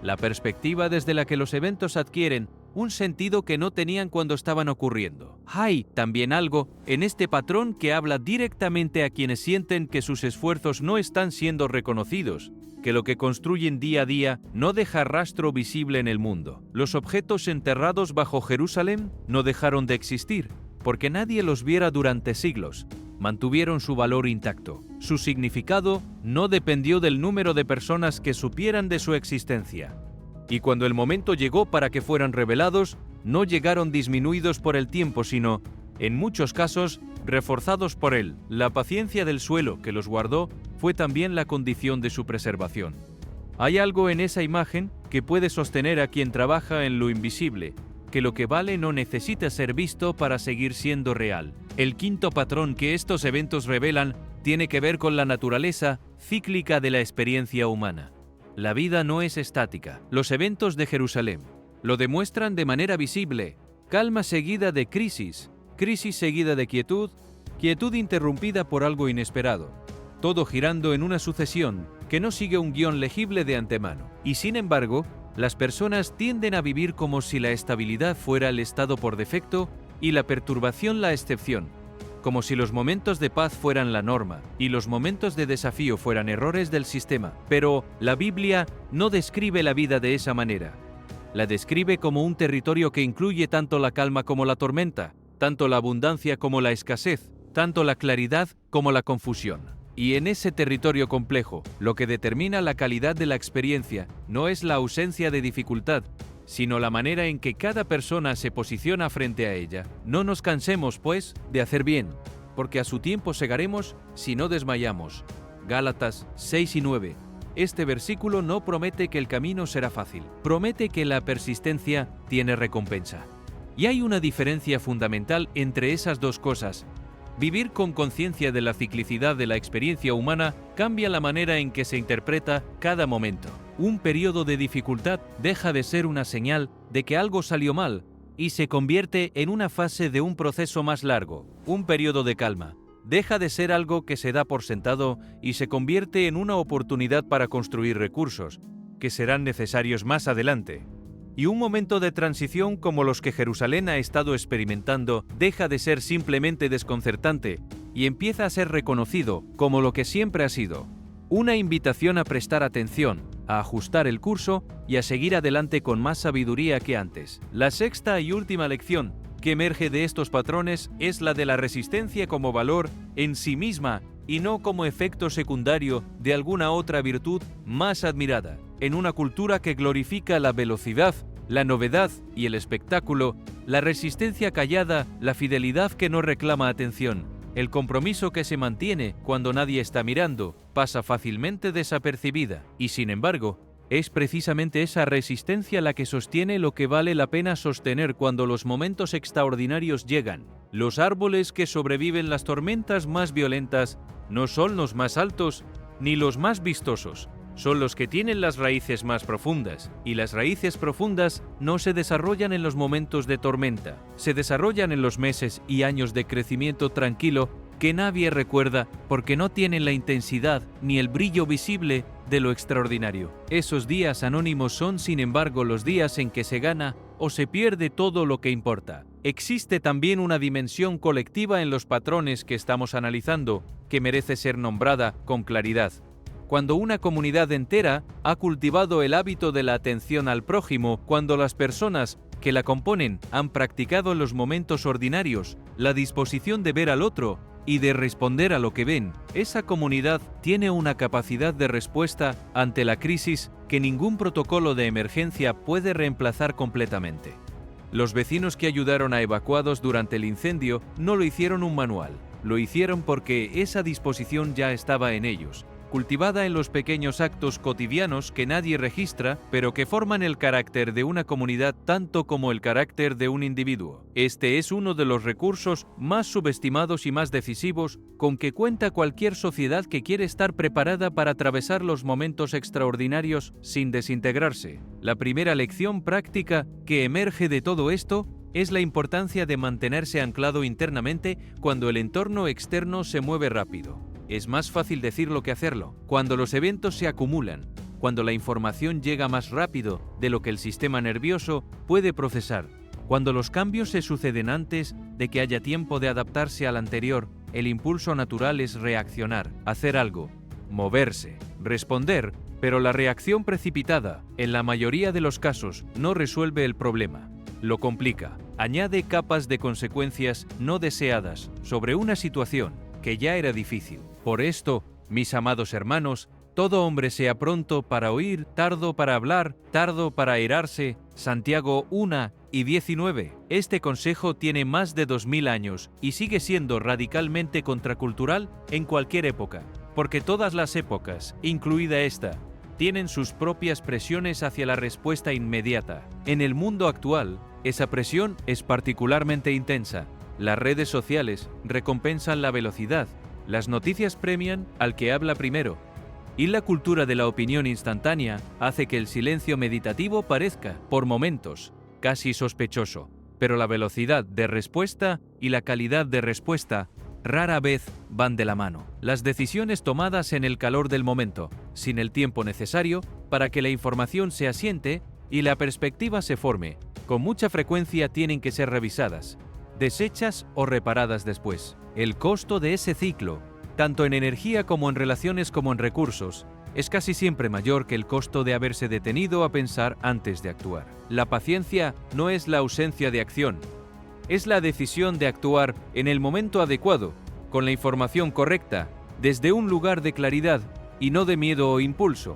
S1: La perspectiva desde la que los eventos adquieren un sentido que no tenían cuando estaban ocurriendo. Hay también algo en este patrón que habla directamente a quienes sienten que sus esfuerzos no están siendo reconocidos, que lo que construyen día a día no deja rastro visible en el mundo. Los objetos enterrados bajo Jerusalén no dejaron de existir, porque nadie los viera durante siglos. Mantuvieron su valor intacto. Su significado no dependió del número de personas que supieran de su existencia. Y cuando el momento llegó para que fueran revelados, no llegaron disminuidos por el tiempo, sino, en muchos casos, reforzados por él. La paciencia del suelo que los guardó fue también la condición de su preservación. Hay algo en esa imagen que puede sostener a quien trabaja en lo invisible, que lo que vale no necesita ser visto para seguir siendo real. El quinto patrón que estos eventos revelan tiene que ver con la naturaleza cíclica de la experiencia humana. La vida no es estática. Los eventos de Jerusalén lo demuestran de manera visible. Calma seguida de crisis, crisis seguida de quietud, quietud interrumpida por algo inesperado. Todo girando en una sucesión que no sigue un guión legible de antemano. Y sin embargo, las personas tienden a vivir como si la estabilidad fuera el estado por defecto y la perturbación la excepción, como si los momentos de paz fueran la norma y los momentos de desafío fueran errores del sistema. Pero la Biblia no describe la vida de esa manera. La describe como un territorio que incluye tanto la calma como la tormenta, tanto la abundancia como la escasez, tanto la claridad como la confusión. Y en ese territorio complejo, lo que determina la calidad de la experiencia no es la ausencia de dificultad, sino la manera en que cada persona se posiciona frente a ella. No nos cansemos, pues, de hacer bien, porque a su tiempo segaremos si no desmayamos. Gálatas 6 y 9. Este versículo no promete que el camino será fácil, promete que la persistencia tiene recompensa. Y hay una diferencia fundamental entre esas dos cosas. Vivir con conciencia de la ciclicidad de la experiencia humana cambia la manera en que se interpreta cada momento. Un periodo de dificultad deja de ser una señal de que algo salió mal y se convierte en una fase de un proceso más largo. Un periodo de calma deja de ser algo que se da por sentado y se convierte en una oportunidad para construir recursos, que serán necesarios más adelante. Y un momento de transición como los que Jerusalén ha estado experimentando deja de ser simplemente desconcertante y empieza a ser reconocido como lo que siempre ha sido: una invitación a prestar atención, a ajustar el curso y a seguir adelante con más sabiduría que antes. La sexta y última lección que emerge de estos patrones es la de la resistencia como valor en sí misma y no como efecto secundario de alguna otra virtud más admirada. En una cultura que glorifica la velocidad, la novedad y el espectáculo, la resistencia callada, la fidelidad que no reclama atención, el compromiso que se mantiene cuando nadie está mirando, pasa fácilmente desapercibida. Y sin embargo, es precisamente esa resistencia la que sostiene lo que vale la pena sostener cuando los momentos extraordinarios llegan. Los árboles que sobreviven las tormentas más violentas no son los más altos ni los más vistosos, son los que tienen las raíces más profundas, y las raíces profundas no se desarrollan en los momentos de tormenta, se desarrollan en los meses y años de crecimiento tranquilo que nadie recuerda porque no tienen la intensidad ni el brillo visible de lo extraordinario. Esos días anónimos son, sin embargo, los días en que se gana o se pierde todo lo que importa. Existe también una dimensión colectiva en los patrones que estamos analizando, que merece ser nombrada con claridad. Cuando una comunidad entera ha cultivado el hábito de la atención al prójimo, cuando las personas que la componen han practicado en los momentos ordinarios la disposición de ver al otro y de responder a lo que ven, esa comunidad tiene una capacidad de respuesta ante la crisis que ningún protocolo de emergencia puede reemplazar completamente. Los vecinos que ayudaron a evacuados durante el incendio no lo hicieron un manual, lo hicieron porque esa disposición ya estaba en ellos, cultivada en los pequeños actos cotidianos que nadie registra, pero que forman el carácter de una comunidad tanto como el carácter de un individuo. Este es uno de los recursos más subestimados y más decisivos con que cuenta cualquier sociedad que quiere estar preparada para atravesar los momentos extraordinarios sin desintegrarse. La primera lección práctica que emerge de todo esto es la importancia de mantenerse anclado internamente cuando el entorno externo se mueve rápido. Es más fácil decirlo que hacerlo. Cuando los eventos se acumulan, cuando la información llega más rápido de lo que el sistema nervioso puede procesar, cuando los cambios se suceden antes de que haya tiempo de adaptarse al anterior, el impulso natural es reaccionar, hacer algo, moverse, responder, pero la reacción precipitada, en la mayoría de los casos, no resuelve el problema, lo complica, añade capas de consecuencias no deseadas sobre una situación que ya era difícil. Por esto, mis amados hermanos, todo hombre sea pronto para oír, tardo para hablar, tardo para airarse. Santiago 1:19. Este consejo tiene más de 2000 años y sigue siendo radicalmente contracultural en cualquier época, porque todas las épocas, incluida esta, tienen sus propias presiones hacia la respuesta inmediata. En el mundo actual, esa presión es particularmente intensa. Las redes sociales recompensan la velocidad, las noticias premian al que habla primero, y la cultura de la opinión instantánea hace que el silencio meditativo parezca, por momentos, casi sospechoso, pero la velocidad de respuesta y la calidad de respuesta rara vez van de la mano. Las decisiones tomadas en el calor del momento, sin el tiempo necesario para que la información se asiente y la perspectiva se forme, con mucha frecuencia tienen que ser revisadas, deshechas o reparadas después. El costo de ese ciclo, tanto en energía como en relaciones como en recursos, es casi siempre mayor que el costo de haberse detenido a pensar antes de actuar. La paciencia no es la ausencia de acción, es la decisión de actuar en el momento adecuado, con la información correcta, desde un lugar de claridad y no de miedo o impulso.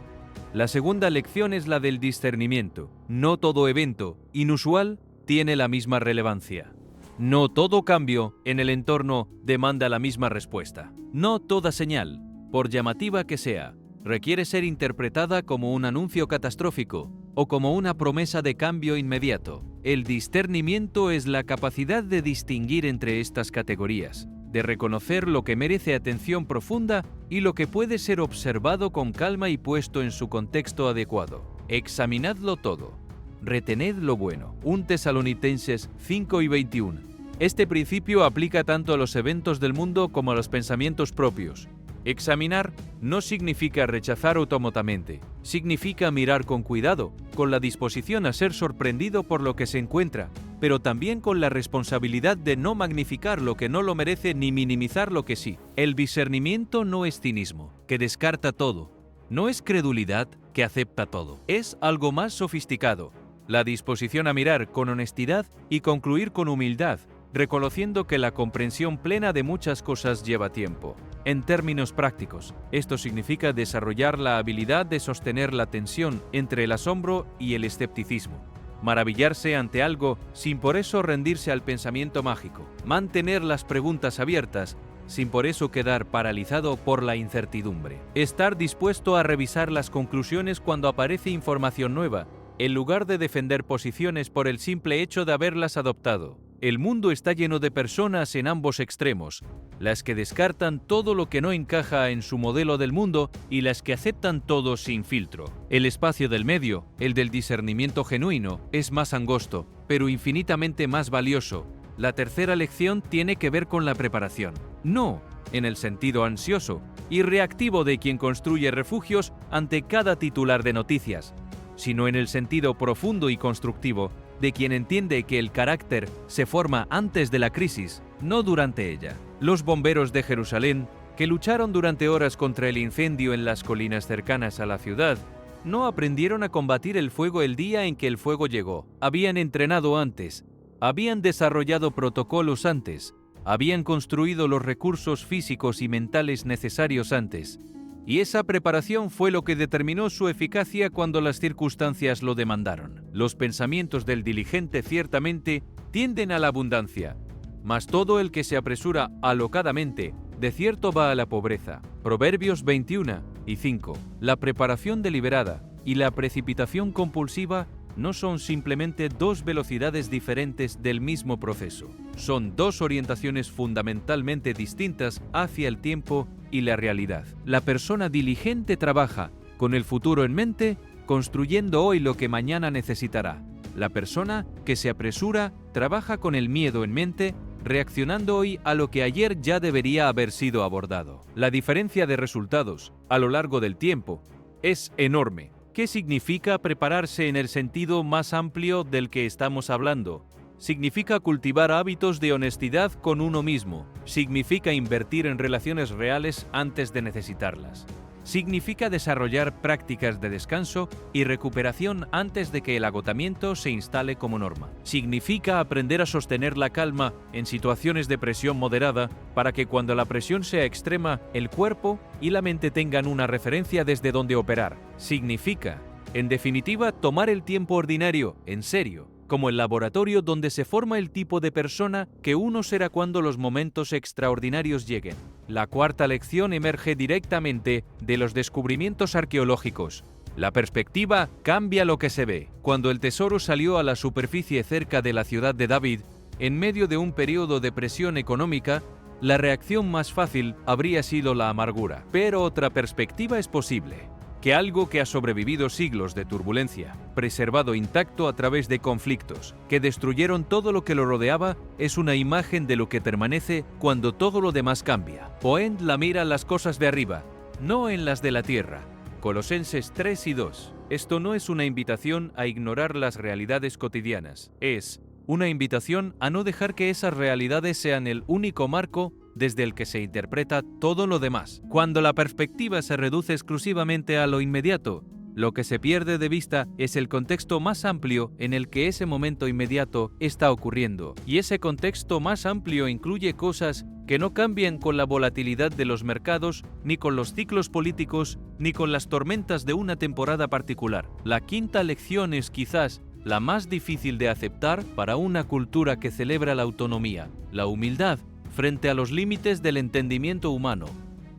S1: La segunda lección es la del discernimiento. No todo evento inusual tiene la misma relevancia. No todo cambio en el entorno demanda la misma respuesta. No toda señal, por llamativa que sea, requiere ser interpretada como un anuncio catastrófico o como una promesa de cambio inmediato. El discernimiento es la capacidad de distinguir entre estas categorías, de reconocer lo que merece atención profunda y lo que puede ser observado con calma y puesto en su contexto adecuado. Examinadlo todo. Retened lo bueno. 1 Tesalonicenses 5:21. Este principio aplica tanto a los eventos del mundo como a los pensamientos propios. Examinar no significa rechazar autómatamente, significa mirar con cuidado, con la disposición a ser sorprendido por lo que se encuentra, pero también con la responsabilidad de no magnificar lo que no lo merece ni minimizar lo que sí. El discernimiento no es cinismo, que descarta todo, no es credulidad, que acepta todo, es algo más sofisticado, la disposición a mirar con honestidad y concluir con humildad, reconociendo que la comprensión plena de muchas cosas lleva tiempo. En términos prácticos, esto significa desarrollar la habilidad de sostener la tensión entre el asombro y el escepticismo, maravillarse ante algo sin por eso rendirse al pensamiento mágico, mantener las preguntas abiertas sin por eso quedar paralizado por la incertidumbre, estar dispuesto a revisar las conclusiones cuando aparece información nueva, en lugar de defender posiciones por el simple hecho de haberlas adoptado. El mundo está lleno de personas en ambos extremos, las que descartan todo lo que no encaja en su modelo del mundo y las que aceptan todo sin filtro. El espacio del medio, el del discernimiento genuino, es más angosto, pero infinitamente más valioso. La tercera lección tiene que ver con la preparación. No en el sentido ansioso y reactivo de quien construye refugios ante cada titular de noticias, sino en el sentido profundo y constructivo de quien entiende que el carácter se forma antes de la crisis, no durante ella. Los bomberos de Jerusalén, que lucharon durante horas contra el incendio en las colinas cercanas a la ciudad, no aprendieron a combatir el fuego el día en que el fuego llegó. Habían entrenado antes, habían desarrollado protocolos antes, habían construido los recursos físicos y mentales necesarios antes. Y esa preparación fue lo que determinó su eficacia cuando las circunstancias lo demandaron. Los pensamientos del diligente ciertamente tienden a la abundancia, mas todo el que se apresura alocadamente, de cierto va a la pobreza. Proverbios 21:5. La preparación deliberada y la precipitación compulsiva no son simplemente dos velocidades diferentes del mismo proceso. Son dos orientaciones fundamentalmente distintas hacia el tiempo y la realidad. La persona diligente trabaja, con el futuro en mente, construyendo hoy lo que mañana necesitará. La persona que se apresura trabaja con el miedo en mente, reaccionando hoy a lo que ayer ya debería haber sido abordado. La diferencia de resultados a lo largo del tiempo es enorme. ¿Qué significa prepararse en el sentido más amplio del que estamos hablando? Significa cultivar hábitos de honestidad con uno mismo. Significa invertir en relaciones reales antes de necesitarlas. Significa desarrollar prácticas de descanso y recuperación antes de que el agotamiento se instale como norma. Significa aprender a sostener la calma en situaciones de presión moderada para que cuando la presión sea extrema, el cuerpo y la mente tengan una referencia desde donde operar. Significa, en definitiva, tomar el tiempo ordinario en serio, como el laboratorio donde se forma el tipo de persona que uno será cuando los momentos extraordinarios lleguen. La cuarta lección emerge directamente de los descubrimientos arqueológicos. La perspectiva cambia lo que se ve. Cuando el tesoro salió a la superficie cerca de la ciudad de David, en medio de un periodo de presión económica, la reacción más fácil habría sido la amargura. Pero otra perspectiva es posible. Que algo que ha sobrevivido siglos de turbulencia, preservado intacto a través de conflictos, que destruyeron todo lo que lo rodeaba, es una imagen de lo que permanece cuando todo lo demás cambia. Poend la mira las cosas de arriba, no en las de la tierra. Colosenses 3:2. Esto no es una invitación a ignorar las realidades cotidianas, es una invitación a no dejar que esas realidades sean el único marco desde el que se interpreta todo lo demás. Cuando la perspectiva se reduce exclusivamente a lo inmediato, lo que se pierde de vista es el contexto más amplio en el que ese momento inmediato está ocurriendo. Y ese contexto más amplio incluye cosas que no cambian con la volatilidad de los mercados, ni con los ciclos políticos, ni con las tormentas de una temporada particular. La quinta lección es quizás la más difícil de aceptar para una cultura que celebra la autonomía, la humildad, frente a los límites del entendimiento humano.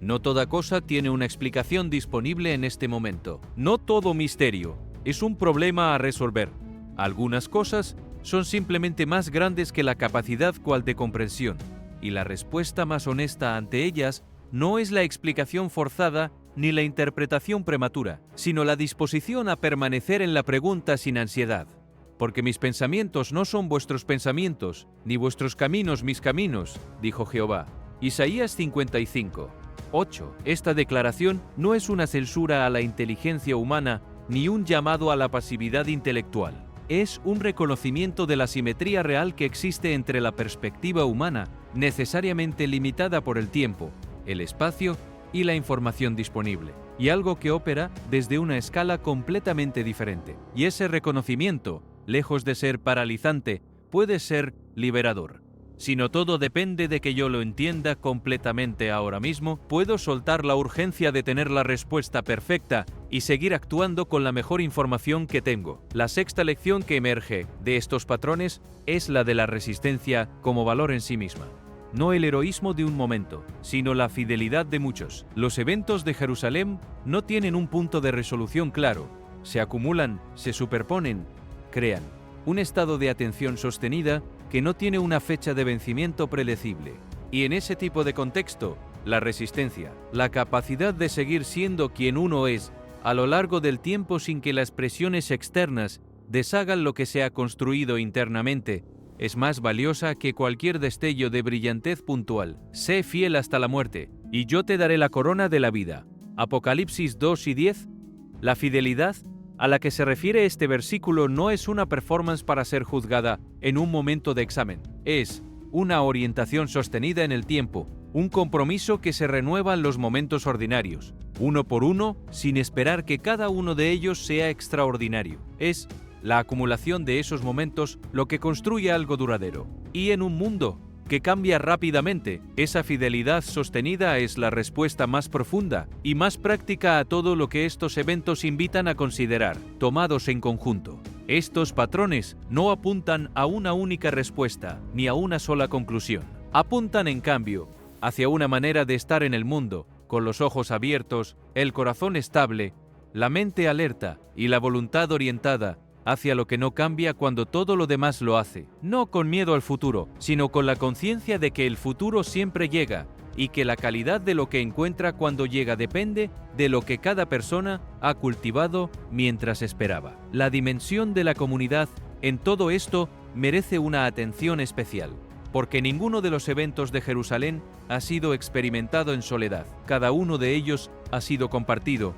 S1: No toda cosa tiene una explicación disponible en este momento. No todo misterio es un problema a resolver. Algunas cosas son simplemente más grandes que la capacidad cual de comprensión, y la respuesta más honesta ante ellas no es la explicación forzada ni la interpretación prematura, sino la disposición a permanecer en la pregunta sin ansiedad. Porque mis pensamientos no son vuestros pensamientos, ni vuestros caminos mis caminos, dijo Jehová. Isaías 55:8. Esta declaración no es una censura a la inteligencia humana, ni un llamado a la pasividad intelectual. Es un reconocimiento de la simetría real que existe entre la perspectiva humana, necesariamente limitada por el tiempo, el espacio y la información disponible, y algo que opera desde una escala completamente diferente. Y ese reconocimiento, lejos de ser paralizante, puede ser liberador. Si no todo depende de que yo lo entienda completamente ahora mismo, puedo soltar la urgencia de tener la respuesta perfecta y seguir actuando con la mejor información que tengo. La sexta lección que emerge de estos patrones es la de la resistencia como valor en sí misma. No el heroísmo de un momento, sino la fidelidad de muchos. Los eventos de Jerusalén no tienen un punto de resolución claro. Se acumulan, se superponen, crean un estado de atención sostenida que no tiene una fecha de vencimiento predecible. Y en ese tipo de contexto, la resistencia, la capacidad de seguir siendo quien uno es a lo largo del tiempo sin que las presiones externas deshagan lo que se ha construido internamente, es más valiosa que cualquier destello de brillantez puntual. Sé fiel hasta la muerte, y yo te daré la corona de la vida. Apocalipsis 2:10. La fidelidad a la que se refiere este versículo no es una performance para ser juzgada en un momento de examen. Es una orientación sostenida en el tiempo, un compromiso que se renueva en los momentos ordinarios, uno por uno, sin esperar que cada uno de ellos sea extraordinario. Es la acumulación de esos momentos lo que construye algo duradero. Y en un mundo que cambia rápidamente, esa fidelidad sostenida es la respuesta más profunda y más práctica a todo lo que estos eventos invitan a considerar, tomados en conjunto. Estos patrones no apuntan a una única respuesta ni a una sola conclusión. Apuntan, en cambio, hacia una manera de estar en el mundo, con los ojos abiertos, el corazón estable, la mente alerta y la voluntad orientada hacia lo que no cambia cuando todo lo demás lo hace. No con miedo al futuro, sino con la conciencia de que el futuro siempre llega y que la calidad de lo que encuentra cuando llega depende de lo que cada persona ha cultivado mientras esperaba. La dimensión de la comunidad en todo esto merece una atención especial, porque ninguno de los eventos de Jerusalén ha sido experimentado en soledad. Cada uno de ellos ha sido compartido,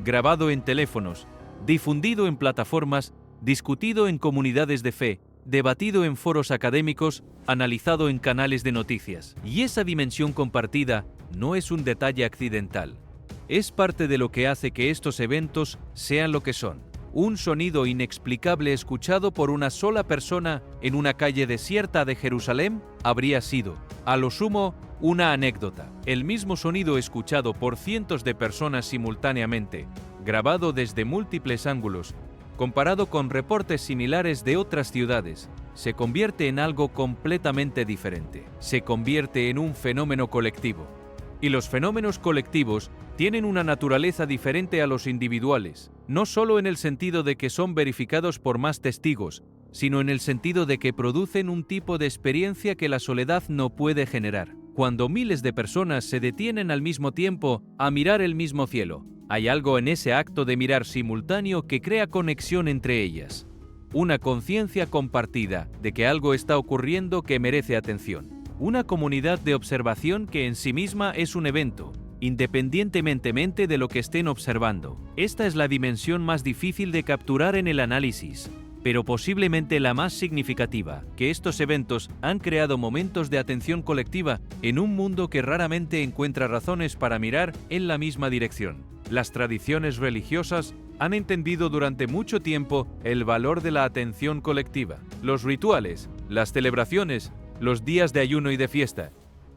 S1: grabado en teléfonos, difundido en plataformas, discutido en comunidades de fe, debatido en foros académicos, analizado en canales de noticias. Y esa dimensión compartida no es un detalle accidental. Es parte de lo que hace que estos eventos sean lo que son. Un sonido inexplicable escuchado por una sola persona en una calle desierta de Jerusalén habría sido, a lo sumo, una anécdota. El mismo sonido escuchado por cientos de personas simultáneamente, grabado desde múltiples ángulos, comparado con reportes similares de otras ciudades, se convierte en algo completamente diferente. Se convierte en un fenómeno colectivo. Y los fenómenos colectivos tienen una naturaleza diferente a los individuales, no solo en el sentido de que son verificados por más testigos, sino en el sentido de que producen un tipo de experiencia que la soledad no puede generar. Cuando miles de personas se detienen al mismo tiempo a mirar el mismo cielo, hay algo en ese acto de mirar simultáneo que crea conexión entre ellas. Una conciencia compartida de que algo está ocurriendo que merece atención. Una comunidad de observación que en sí misma es un evento, independientemente de lo que estén observando. Esta es la dimensión más difícil de capturar en el análisis, pero posiblemente la más significativa, que estos eventos han creado momentos de atención colectiva en un mundo que raramente encuentra razones para mirar en la misma dirección. Las tradiciones religiosas han entendido durante mucho tiempo el valor de la atención colectiva. Los rituales, las celebraciones, los días de ayuno y de fiesta,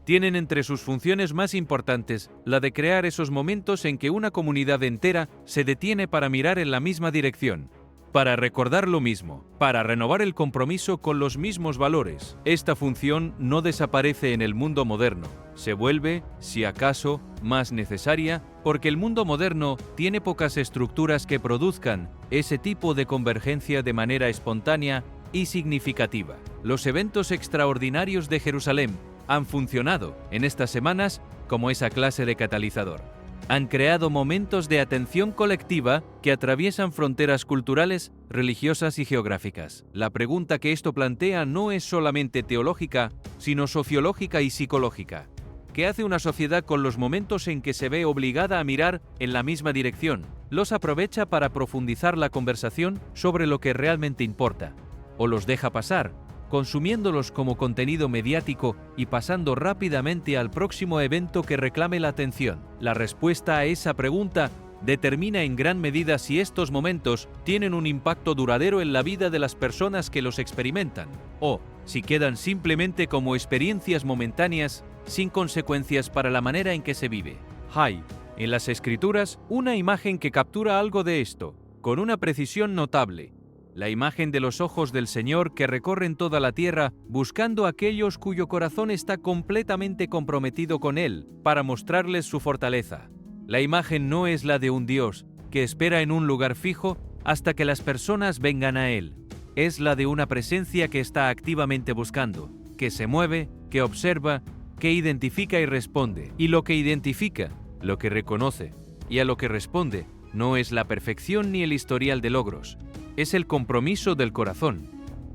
S1: tienen entre sus funciones más importantes la de crear esos momentos en que una comunidad entera se detiene para mirar en la misma dirección, para recordar lo mismo, para renovar el compromiso con los mismos valores. Esta función no desaparece en el mundo moderno, se vuelve, si acaso, más necesaria porque el mundo moderno tiene pocas estructuras que produzcan ese tipo de convergencia de manera espontánea y significativa. Los eventos extraordinarios de Jerusalén han funcionado en estas semanas como esa clase de catalizador. Han creado momentos de atención colectiva que atraviesan fronteras culturales, religiosas y geográficas. La pregunta que esto plantea no es solamente teológica, sino sociológica y psicológica. ¿Qué hace una sociedad con los momentos en que se ve obligada a mirar en la misma dirección? ¿Los aprovecha para profundizar la conversación sobre lo que realmente importa? ¿O los deja pasar, consumiéndolos como contenido mediático y pasando rápidamente al próximo evento que reclame la atención? La respuesta a esa pregunta determina en gran medida si estos momentos tienen un impacto duradero en la vida de las personas que los experimentan, o si quedan simplemente como experiencias momentáneas sin consecuencias para la manera en que se vive. Hay, en las Escrituras, una imagen que captura algo de esto, con una precisión notable. La imagen de los ojos del Señor que recorren toda la tierra buscando a aquellos cuyo corazón está completamente comprometido con Él para mostrarles su fortaleza. La imagen no es la de un Dios que espera en un lugar fijo hasta que las personas vengan a Él. Es la de una presencia que está activamente buscando, que se mueve, que observa, que identifica y responde. Y lo que identifica, lo que reconoce y a lo que responde no es la perfección ni el historial de logros. Es el compromiso del corazón,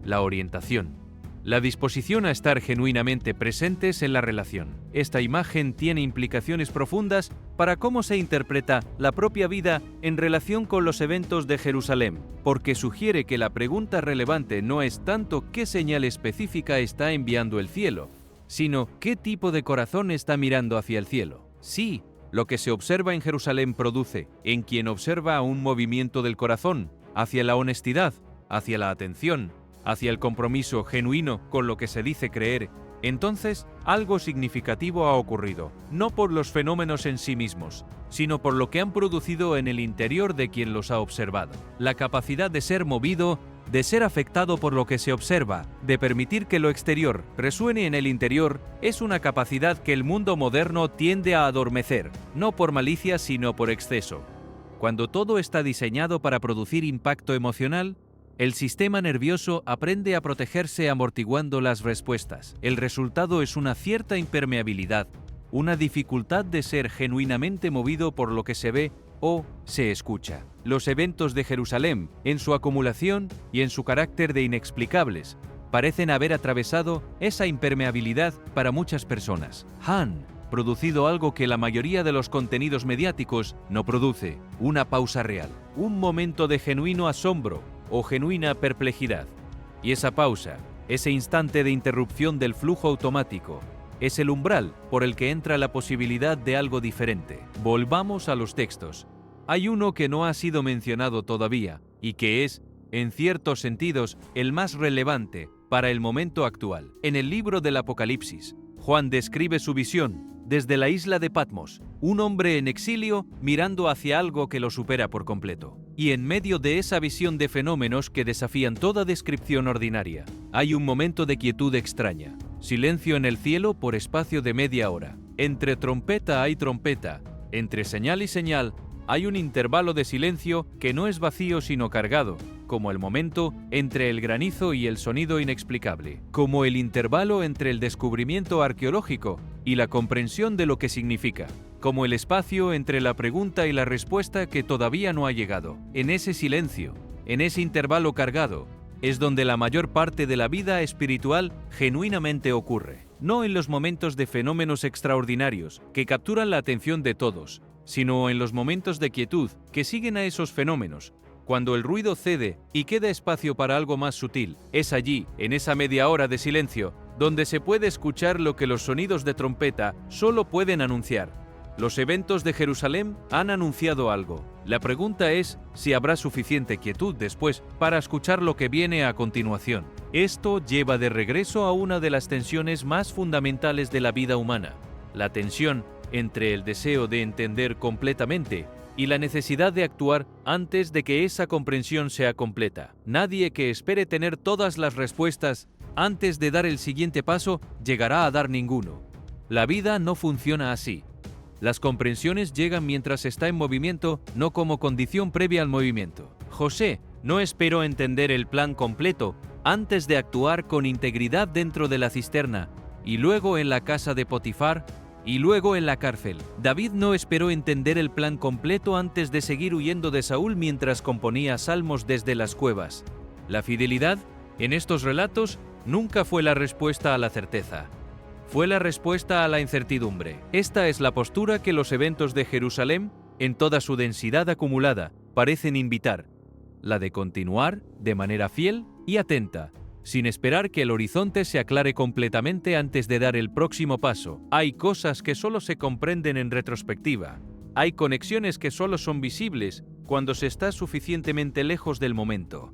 S1: la orientación, la disposición a estar genuinamente presentes en la relación. Esta imagen tiene implicaciones profundas para cómo se interpreta la propia vida en relación con los eventos de Jerusalén, porque sugiere que la pregunta relevante no es tanto qué señal específica está enviando el cielo, sino qué tipo de corazón está mirando hacia el cielo. Sí, lo que se observa en Jerusalén produce, en quien observa, un movimiento del corazón, hacia la honestidad, hacia la atención, hacia el compromiso genuino con lo que se dice creer. Entonces, algo significativo ha ocurrido, no por los fenómenos en sí mismos, sino por lo que han producido en el interior de quien los ha observado. La capacidad de ser movido, de ser afectado por lo que se observa, de permitir que lo exterior resuene en el interior, es una capacidad que el mundo moderno tiende a adormecer, no por malicia sino por exceso. Cuando todo está diseñado para producir impacto emocional, el sistema nervioso aprende a protegerse amortiguando las respuestas. El resultado es una cierta impermeabilidad, una dificultad de ser genuinamente movido por lo que se ve o se escucha. Los eventos de Jerusalén, en su acumulación y en su carácter de inexplicables, parecen haber atravesado esa impermeabilidad para muchas personas. Han producido algo que la mayoría de los contenidos mediáticos no produce: una pausa real, un momento de genuino asombro o genuina perplejidad. Y esa pausa, ese instante de interrupción del flujo automático, es el umbral por el que entra la posibilidad de algo diferente. Volvamos a los textos. Hay uno que no ha sido mencionado todavía y que es, en ciertos sentidos, el más relevante para el momento actual. En el libro del Apocalipsis, Juan describe su visión desde la isla de Patmos, un hombre en exilio mirando hacia algo que lo supera por completo. Y en medio de esa visión de fenómenos que desafían toda descripción ordinaria, hay un momento de quietud extraña. Silencio en el cielo por espacio de media hora. Entre trompeta hay trompeta, entre señal y señal hay un intervalo de silencio que no es vacío sino cargado, como el momento entre el granizo y el sonido inexplicable, como el intervalo entre el descubrimiento arqueológico y la comprensión de lo que significa, como el espacio entre la pregunta y la respuesta que todavía no ha llegado. En ese silencio, en ese intervalo cargado, es donde la mayor parte de la vida espiritual genuinamente ocurre, no en los momentos de fenómenos extraordinarios que capturan la atención de todos, sino en los momentos de quietud que siguen a esos fenómenos. Cuando el ruido cede y queda espacio para algo más sutil, es allí, en esa media hora de silencio, donde se puede escuchar lo que los sonidos de trompeta solo pueden anunciar. Los eventos de Jerusalén han anunciado algo. La pregunta es si habrá suficiente quietud después para escuchar lo que viene a continuación. Esto lleva de regreso a una de las tensiones más fundamentales de la vida humana, la tensión entre el deseo de entender completamente y la necesidad de actuar antes de que esa comprensión sea completa. Nadie que espere tener todas las respuestas antes de dar el siguiente paso llegará a dar ninguno. La vida no funciona así. Las comprensiones llegan mientras está en movimiento, no como condición previa al movimiento. José no esperó entender el plan completo antes de actuar con integridad dentro de la cisterna, y luego en la casa de Potifar, y luego en la cárcel. David no esperó entender el plan completo antes de seguir huyendo de Saúl mientras componía salmos desde las cuevas. La fidelidad, en estos relatos, nunca fue la respuesta a la certeza. Fue la respuesta a la incertidumbre. Esta es la postura que los eventos de Jerusalén, en toda su densidad acumulada, parecen invitar: la de continuar de manera fiel y atenta, sin esperar que el horizonte se aclare completamente antes de dar el próximo paso. Hay cosas que solo se comprenden en retrospectiva. Hay conexiones que solo son visibles cuando se está suficientemente lejos del momento.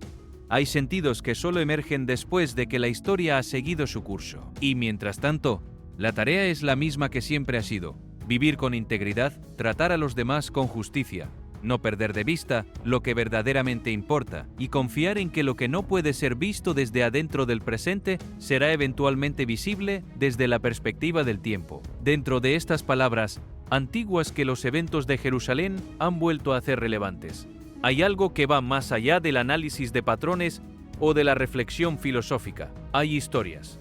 S1: Hay sentidos que solo emergen después de que la historia ha seguido su curso. Y mientras tanto, la tarea es la misma que siempre ha sido: vivir con integridad, tratar a los demás con justicia, no perder de vista lo que verdaderamente importa y confiar en que lo que no puede ser visto desde adentro del presente será eventualmente visible desde la perspectiva del tiempo. Dentro de estas palabras antiguas que los eventos de Jerusalén han vuelto a hacer relevantes, hay algo que va más allá del análisis de patrones o de la reflexión filosófica. Hay historias.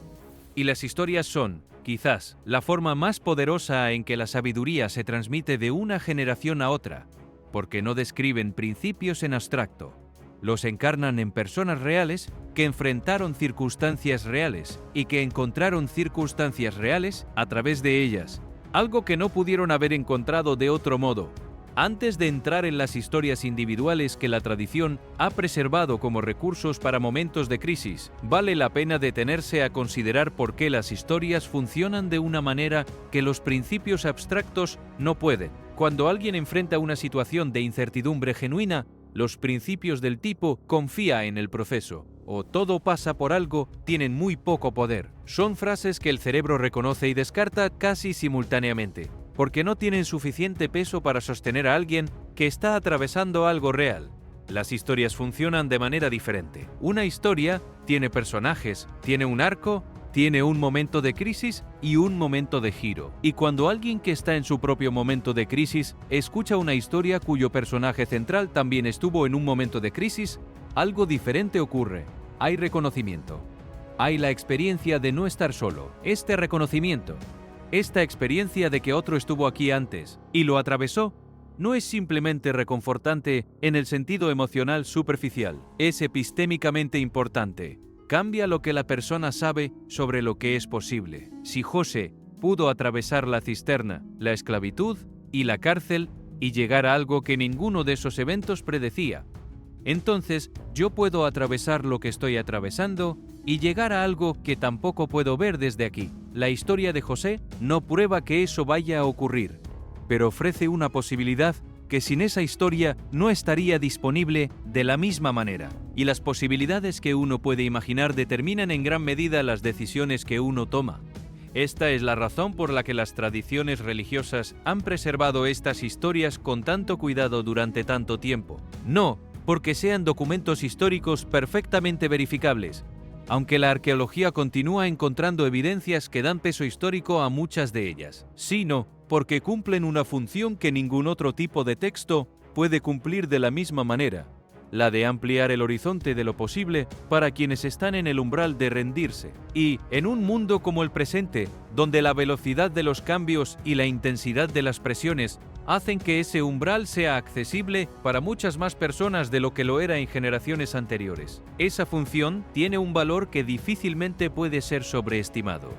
S1: Y las historias son, quizás, la forma más poderosa en que la sabiduría se transmite de una generación a otra, porque no describen principios en abstracto. Los encarnan en personas reales que enfrentaron circunstancias reales y que encontraron circunstancias reales a través de ellas, algo que no pudieron haber encontrado de otro modo. Antes de entrar en las historias individuales que la tradición ha preservado como recursos para momentos de crisis, vale la pena detenerse a considerar por qué las historias funcionan de una manera que los principios abstractos no pueden. Cuando alguien enfrenta una situación de incertidumbre genuina, los principios del tipo confía en el proceso o todo pasa por algo tienen muy poco poder. Son frases que el cerebro reconoce y descarta casi simultáneamente, porque no tienen suficiente peso para sostener a alguien que está atravesando algo real. Las historias funcionan de manera diferente. Una historia tiene personajes, tiene un arco, tiene un momento de crisis y un momento de giro. Y cuando alguien que está en su propio momento de crisis escucha una historia cuyo personaje central también estuvo en un momento de crisis, algo diferente ocurre. Hay reconocimiento. Hay la experiencia de no estar solo. Este reconocimiento, esta experiencia de que otro estuvo aquí antes y lo atravesó, no es simplemente reconfortante en el sentido emocional superficial, es epistémicamente importante. Cambia lo que la persona sabe sobre lo que es posible. Si José pudo atravesar la cisterna, la esclavitud y la cárcel y llegar a algo que ninguno de esos eventos predecía, entonces yo puedo atravesar lo que estoy atravesando y llegar a algo que tampoco puedo ver desde aquí. La historia de José no prueba que eso vaya a ocurrir, pero ofrece una posibilidad que sin esa historia no estaría disponible de la misma manera. Y las posibilidades que uno puede imaginar determinan en gran medida las decisiones que uno toma. Esta es la razón por la que las tradiciones religiosas han preservado estas historias con tanto cuidado durante tanto tiempo. No porque sean documentos históricos perfectamente verificables, aunque la arqueología continúa encontrando evidencias que dan peso histórico a muchas de ellas, sino porque cumplen una función que ningún otro tipo de texto puede cumplir de la misma manera, la de ampliar el horizonte de lo posible para quienes están en el umbral de rendirse. Y, en un mundo como el presente, donde la velocidad de los cambios y la intensidad de las presiones hacen que ese umbral sea accesible para muchas más personas de lo que lo era en generaciones anteriores, esa función tiene un valor que difícilmente puede ser sobreestimado.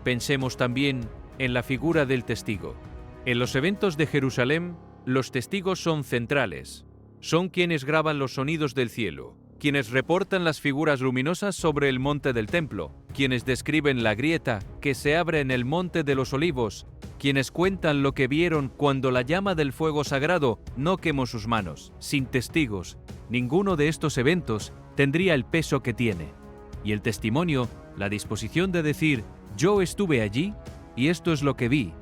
S1: Pensemos también en la figura del testigo. En los eventos de Jerusalén, los testigos son centrales. Son quienes graban los sonidos del cielo, quienes reportan las figuras luminosas sobre el monte del templo, quienes describen la grieta que se abre en el monte de los olivos, quienes cuentan lo que vieron cuando la llama del fuego sagrado no quemó sus manos. Sin testigos, ninguno de estos eventos tendría el peso que tiene. Y el testimonio, la disposición de decir, yo estuve allí y esto es lo que vi,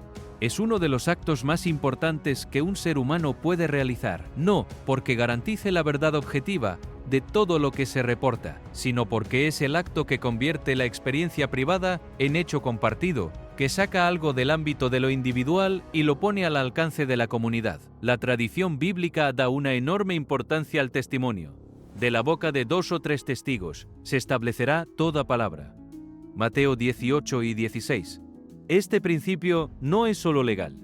S1: es uno de los actos más importantes que un ser humano puede realizar, no porque garantice la verdad objetiva de todo lo que se reporta, sino porque es el acto que convierte la experiencia privada en hecho compartido, que saca algo del ámbito de lo individual y lo pone al alcance de la comunidad. La tradición bíblica da una enorme importancia al testimonio. De la boca de 2 o 3 testigos se establecerá toda palabra. Mateo 18 y 16. Este principio no es solo legal,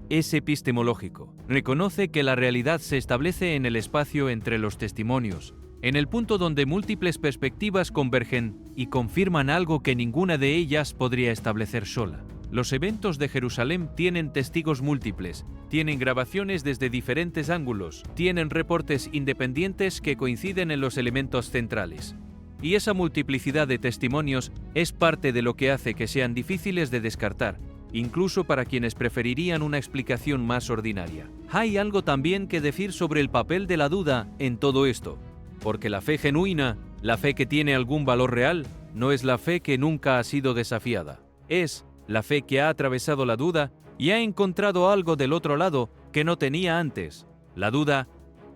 S1: es epistemológico. Reconoce que la realidad se establece en el espacio entre los testimonios, en el punto donde múltiples perspectivas convergen y confirman algo que ninguna de ellas podría establecer sola. Los eventos de Jerusalén tienen testigos múltiples, tienen grabaciones desde diferentes ángulos, tienen reportes independientes que coinciden en los elementos centrales. Y esa multiplicidad de testimonios es parte de lo que hace que sean difíciles de descartar, incluso para quienes preferirían una explicación más ordinaria. Hay algo también que decir sobre el papel de la duda en todo esto, porque la fe genuina, la fe que tiene algún valor real, no es la fe que nunca ha sido desafiada. Es la fe que ha atravesado la duda y ha encontrado algo del otro lado que no tenía antes. La duda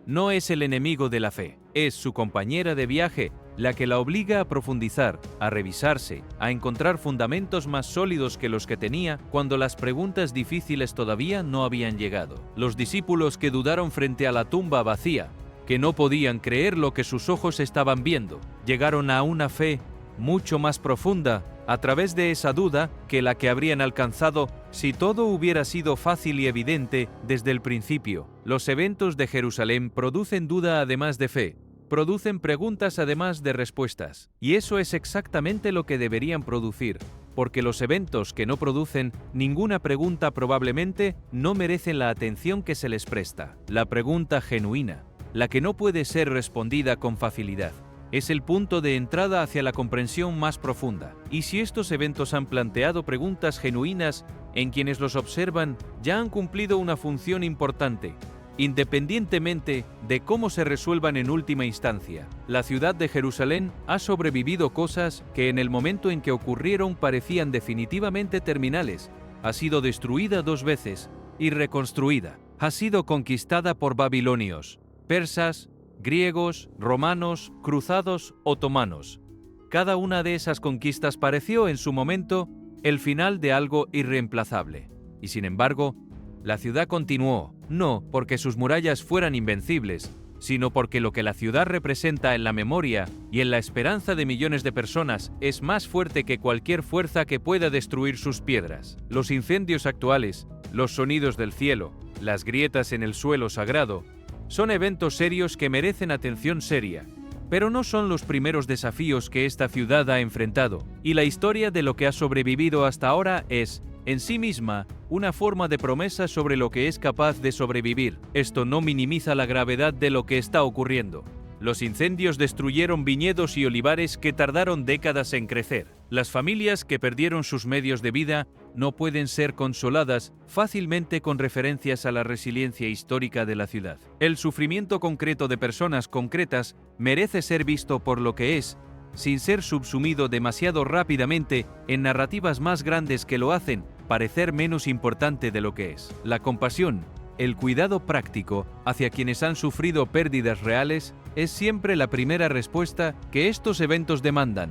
S1: no es el enemigo de la fe, es su compañera de viaje, la que la obliga a profundizar, a revisarse, a encontrar fundamentos más sólidos que los que tenía cuando las preguntas difíciles todavía no habían llegado. Los discípulos que dudaron frente a la tumba vacía, que no podían creer lo que sus ojos estaban viendo, llegaron a una fe mucho más profunda a través de esa duda que la que habrían alcanzado si todo hubiera sido fácil y evidente desde el principio. Los eventos de Jerusalén producen duda además de fe, producen preguntas además de respuestas, y eso es exactamente lo que deberían producir. porque los eventos que no producen ninguna pregunta probablemente no merecen la atención que se les presta. La pregunta genuina, la que no puede ser respondida con facilidad, es el punto de entrada hacia la comprensión más profunda. Y si estos eventos han planteado preguntas genuinas en quienes los observan, ya han cumplido una función importante, independientemente de cómo se resuelvan en última instancia. La ciudad de Jerusalén ha sobrevivido cosas que en el momento en que ocurrieron parecían definitivamente terminales. Ha sido destruida 2 veces y reconstruida. Ha sido conquistada por babilonios, persas, griegos, romanos, cruzados, otomanos. Cada una de esas conquistas pareció en su momento el final de algo irreemplazable. Y sin embargo, la ciudad continuó, no porque sus murallas fueran invencibles, sino porque lo que la ciudad representa en la memoria y en la esperanza de millones de personas es más fuerte que cualquier fuerza que pueda destruir sus piedras. Los incendios actuales, los sonidos del cielo, las grietas en el suelo sagrado, son eventos serios que merecen atención seria, pero no son los primeros desafíos que esta ciudad ha enfrentado, y la historia de lo que ha sobrevivido hasta ahora es, en sí misma, una forma de promesa sobre lo que es capaz de sobrevivir. Esto no minimiza la gravedad de lo que está ocurriendo. Los incendios destruyeron viñedos y olivares que tardaron décadas en crecer. Las familias que perdieron sus medios de vida no pueden ser consoladas fácilmente con referencias a la resiliencia histórica de la ciudad. El sufrimiento concreto de personas concretas merece ser visto por lo que es, sin ser subsumido demasiado rápidamente en narrativas más grandes que lo hacen parecer menos importante de lo que es. La compasión, el cuidado práctico hacia quienes han sufrido pérdidas reales es siempre la primera respuesta que estos eventos demandan.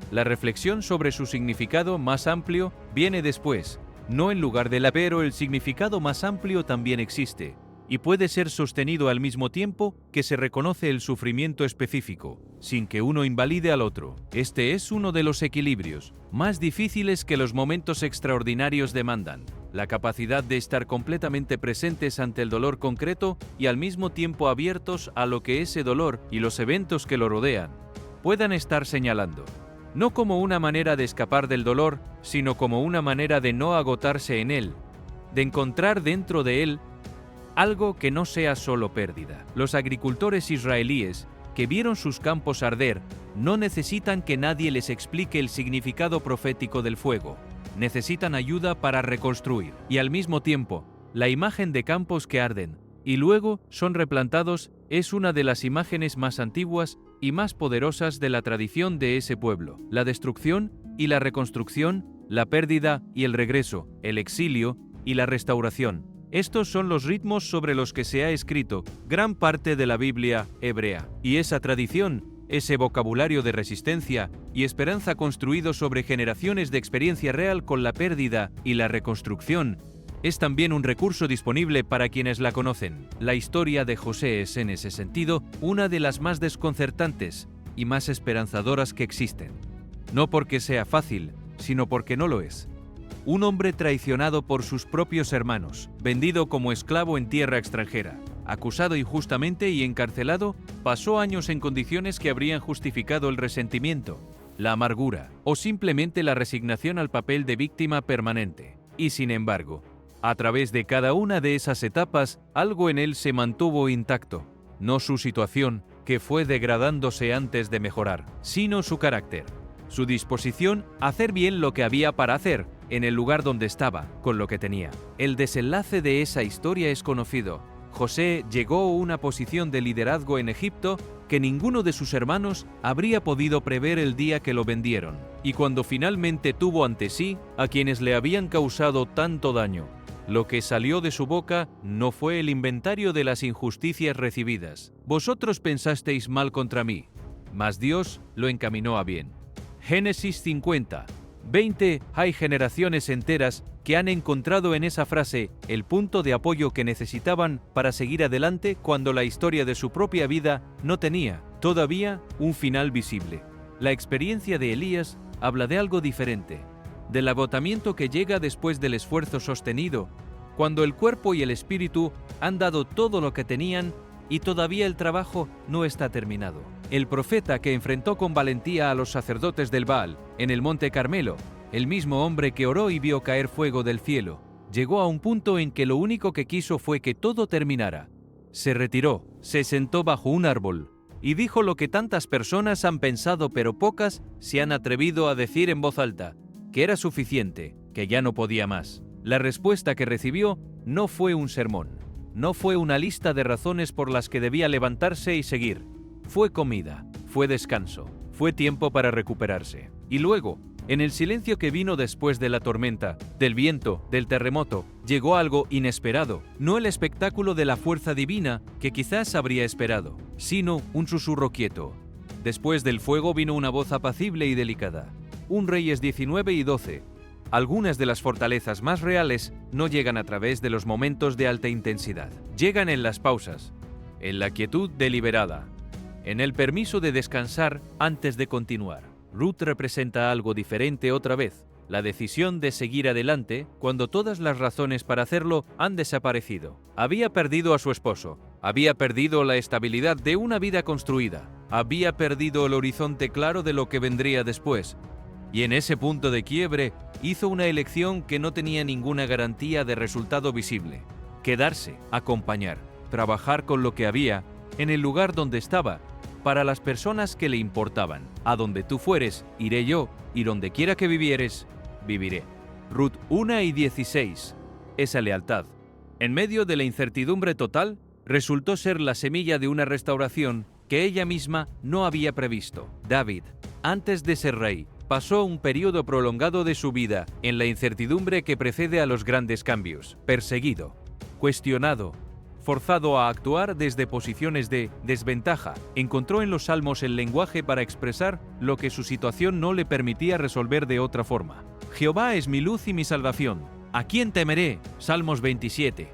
S1: La reflexión sobre su significado más amplio viene después, no en lugar de la, pero el significado más amplio también existe, y puede ser sostenido al mismo tiempo que se reconoce el sufrimiento específico, sin que uno invalide al otro. Este es uno de los equilibrios más difíciles que los momentos extraordinarios demandan, la capacidad de estar completamente presentes ante el dolor concreto y al mismo tiempo abiertos a lo que ese dolor y los eventos que lo rodean puedan estar señalando. No como una manera de escapar del dolor, sino como una manera de no agotarse en él, de encontrar dentro de él algo que no sea solo pérdida. Los agricultores israelíes que vieron sus campos arder no necesitan que nadie les explique el significado profético del fuego. Necesitan ayuda para reconstruir. Y al mismo tiempo, la imagen de campos que arden y luego son replantados es una de las imágenes más antiguas y más poderosas de la tradición de ese pueblo. La destrucción y la reconstrucción, la pérdida y el regreso, el exilio y la restauración. Estos son los ritmos sobre los que se ha escrito gran parte de la Biblia hebrea. Y esa tradición, ese vocabulario de resistencia y esperanza construido sobre generaciones de experiencia real con la pérdida y la reconstrucción, es también un recurso disponible para quienes la conocen. La historia de José es, en ese sentido, una de las más desconcertantes y más esperanzadoras que existen. No porque sea fácil, sino porque no lo es. Un hombre traicionado por sus propios hermanos, vendido como esclavo en tierra extranjera, acusado injustamente y encarcelado, pasó años en condiciones que habrían justificado el resentimiento, la amargura o simplemente la resignación al papel de víctima permanente. Y sin embargo, a través de cada una de esas etapas, algo en él se mantuvo intacto. No su situación, que fue degradándose antes de mejorar, sino su carácter, su disposición a hacer bien lo que había para hacer, en el lugar donde estaba, con lo que tenía. El desenlace de esa historia es conocido. José llegó a una posición de liderazgo en Egipto que ninguno de sus hermanos habría podido prever el día que lo vendieron. Y cuando finalmente tuvo ante sí a quienes le habían causado tanto daño, lo que salió de su boca no fue el inventario de las injusticias recibidas. Vosotros pensasteis mal contra mí, mas Dios lo encaminó a bien. Génesis 50. 20. Hay generaciones enteras que han encontrado en esa frase el punto de apoyo que necesitaban para seguir adelante cuando la historia de su propia vida no tenía todavía un final visible. La experiencia de Elías habla de algo diferente, del agotamiento que llega después del esfuerzo sostenido, cuando el cuerpo y el espíritu han dado todo lo que tenían y todavía el trabajo no está terminado. El profeta que enfrentó con valentía a los sacerdotes del Baal en el Monte Carmelo el mismo hombre que oró y vio caer fuego del cielo, llegó a un punto en que lo único que quiso fue que todo terminara. Se retiró, se sentó bajo un árbol y dijo lo que tantas personas han pensado pero pocas se han atrevido a decir en voz alta, que era suficiente, que ya no podía más. La respuesta que recibió no fue un sermón, no fue una lista de razones por las que debía levantarse y seguir. Fue comida, fue descanso, fue tiempo para recuperarse. Y luego, en el silencio que vino después de la tormenta, del viento, del terremoto, llegó algo inesperado, no el espectáculo de la fuerza divina que quizás habría esperado, sino un susurro quieto. Después del fuego vino una voz apacible y delicada. 1 Reyes 19 y 12. Algunas de las fortalezas más reales no llegan a través de los momentos de alta intensidad. Llegan en las pausas, en la quietud deliberada, en el permiso de descansar antes de continuar. Ruth representa algo diferente otra vez, la decisión de seguir adelante cuando todas las razones para hacerlo han desaparecido. Había perdido a su esposo, había perdido la estabilidad de una vida construida, había perdido el horizonte claro de lo que vendría después. Y en ese punto de quiebre, hizo una elección que no tenía ninguna garantía de resultado visible. Quedarse, acompañar, trabajar con lo que había, en el lugar donde estaba, para las personas que le importaban. A donde tú fueres, iré yo, y donde quiera que vivieres, viviré. Ruth 1 y 16. Esa lealtad, en medio de la incertidumbre total, resultó ser la semilla de una restauración que ella misma no había previsto. David, antes de ser rey, pasó un periodo prolongado de su vida en la incertidumbre que precede a los grandes cambios, perseguido, cuestionado, forzado a actuar desde posiciones de desventaja. Encontró en los salmos el lenguaje para expresar lo que su situación no le permitía resolver de otra forma. Jehová es mi luz y mi salvación. ¿A quién temeré? Salmos 27.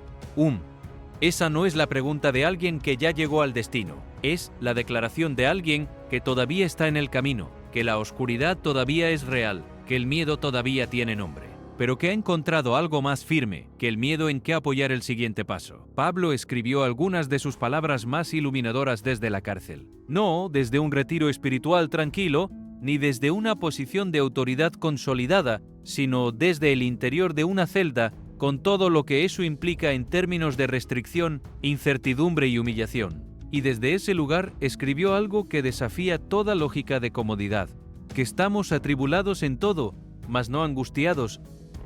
S1: Esa no es la pregunta de alguien que ya llegó al destino, es la declaración de alguien que todavía está en el camino, que la oscuridad todavía es real, que el miedo todavía tiene nombre, pero que ha encontrado algo más firme que el miedo en que apoyar el siguiente paso. Pablo escribió algunas de sus palabras más iluminadoras desde la cárcel. No desde un retiro espiritual tranquilo, ni desde una posición de autoridad consolidada, sino desde el interior de una celda, con todo lo que eso implica en términos de restricción, incertidumbre y humillación. Y desde ese lugar escribió algo que desafía toda lógica de comodidad, que estamos atribulados en todo, mas no angustiados,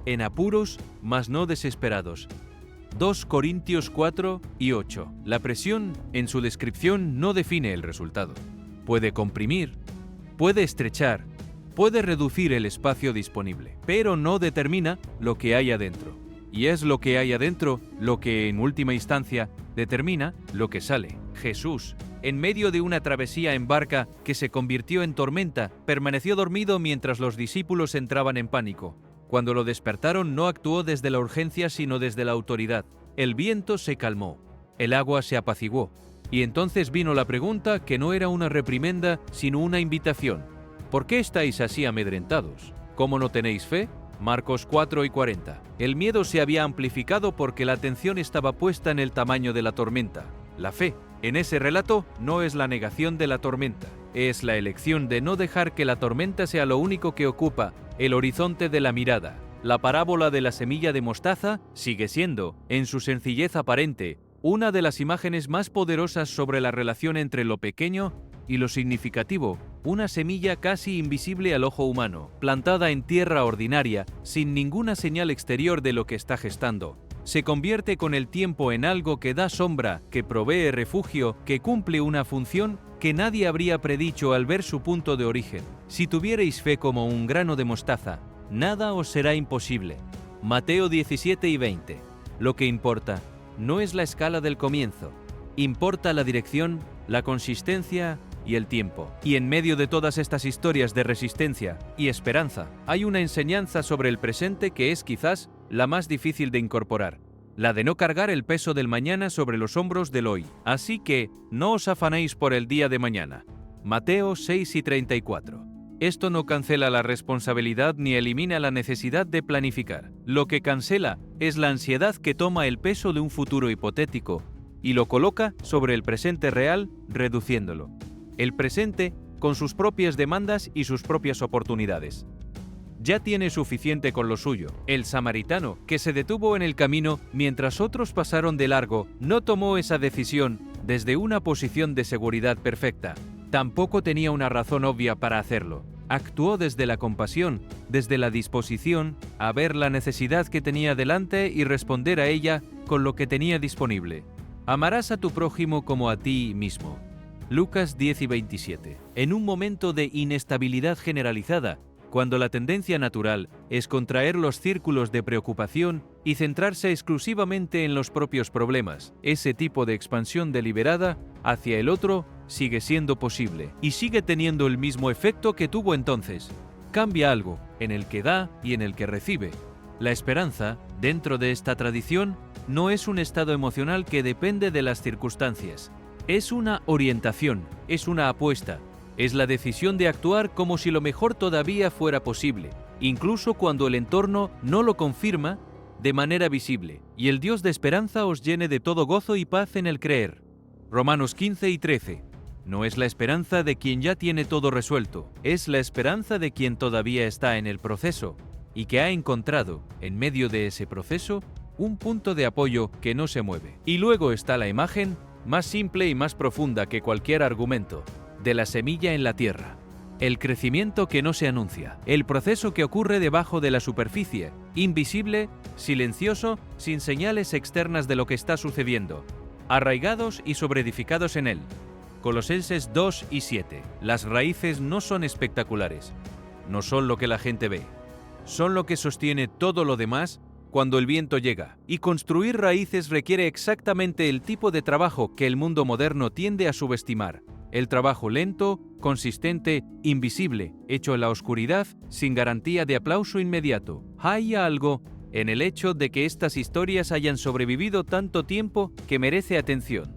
S1: en apuros, mas no desesperados. 2 Corintios 4 y 8. La presión, en su descripción, no define el resultado. Puede comprimir, puede estrechar, puede reducir el espacio disponible, pero no determina lo que hay adentro. Y es lo que hay adentro lo que, en última instancia, determina lo que sale. Jesús, en medio de una travesía en barca que se convirtió en tormenta, permaneció dormido mientras los discípulos entraban en pánico. Cuando lo despertaron no actuó desde la urgencia sino desde la autoridad. El viento se calmó, el agua se apaciguó, y entonces vino la pregunta que no era una reprimenda sino una invitación. ¿Por qué estáis así amedrentados? ¿Cómo no tenéis fe? Marcos 4 y 40. El miedo se había amplificado porque la atención estaba puesta en el tamaño de la tormenta. La fe, en ese relato, no es la negación de la tormenta, es la elección de no dejar que la tormenta sea lo único que ocupa el horizonte de la mirada. La parábola de la semilla de mostaza sigue siendo, en su sencillez aparente, una de las imágenes más poderosas sobre la relación entre lo pequeño y lo significativo, una semilla casi invisible al ojo humano, plantada en tierra ordinaria, sin ninguna señal exterior de lo que está gestando. Se convierte con el tiempo en algo que da sombra, que provee refugio, que cumple una función que nadie habría predicho al ver su punto de origen. Si tuvierais fe como un grano de mostaza, nada os será imposible. Mateo 17 y 20. Lo que importa no es la escala del comienzo, importa la dirección, la consistencia y el tiempo. Y en medio de todas estas historias de resistencia y esperanza, hay una enseñanza sobre el presente que es quizás la más difícil de incorporar, la de no cargar el peso del mañana sobre los hombros del hoy. Así que no os afanéis por el día de mañana. Mateo 6 y 34. Esto no cancela la responsabilidad ni elimina la necesidad de planificar. Lo que cancela es la ansiedad que toma el peso de un futuro hipotético y lo coloca sobre el presente real, reduciéndolo. El presente con sus propias demandas y sus propias oportunidades. ya tiene suficiente con lo suyo. El samaritano, que se detuvo en el camino mientras otros pasaron de largo, no tomó esa decisión desde una posición de seguridad perfecta. Tampoco tenía una razón obvia para hacerlo. Actuó desde la compasión, desde la disposición a ver la necesidad que tenía delante y responder a ella con lo que tenía disponible. Amarás a tu prójimo como a ti mismo. Lucas 10 y 27. En un momento de inestabilidad generalizada, cuando la tendencia natural es contraer los círculos de preocupación y centrarse exclusivamente en los propios problemas, ese tipo de expansión deliberada hacia el otro sigue siendo posible y sigue teniendo el mismo efecto que tuvo entonces. Cambia algo en el que da y en el que recibe. La esperanza, dentro de esta tradición, no es un estado emocional que depende de las circunstancias. Es una orientación, es una apuesta, es la decisión de actuar como si lo mejor todavía fuera posible, incluso cuando el entorno no lo confirma de manera visible, y el Dios de esperanza os llene de todo gozo y paz en el creer. Romanos 15 y 13. No es la esperanza de quien ya tiene todo resuelto, es la esperanza de quien todavía está en el proceso y que ha encontrado, en medio de ese proceso, un punto de apoyo que no se mueve. Y luego está la imagen, más simple y más profunda que cualquier argumento, de la semilla en la tierra. El crecimiento que no se anuncia, el proceso que ocurre debajo de la superficie, invisible, silencioso, sin señales externas de lo que está sucediendo, arraigados y sobreedificados en él. Colosenses 2 y 7. Las raíces no son espectaculares, no son lo que la gente ve, son lo que sostiene todo lo demás cuando el viento llega. Y construir raíces requiere exactamente el tipo de trabajo que el mundo moderno tiende a subestimar. El trabajo lento, consistente, invisible, hecho en la oscuridad, sin garantía de aplauso inmediato. Hay algo en el hecho de que estas historias hayan sobrevivido tanto tiempo que merece atención.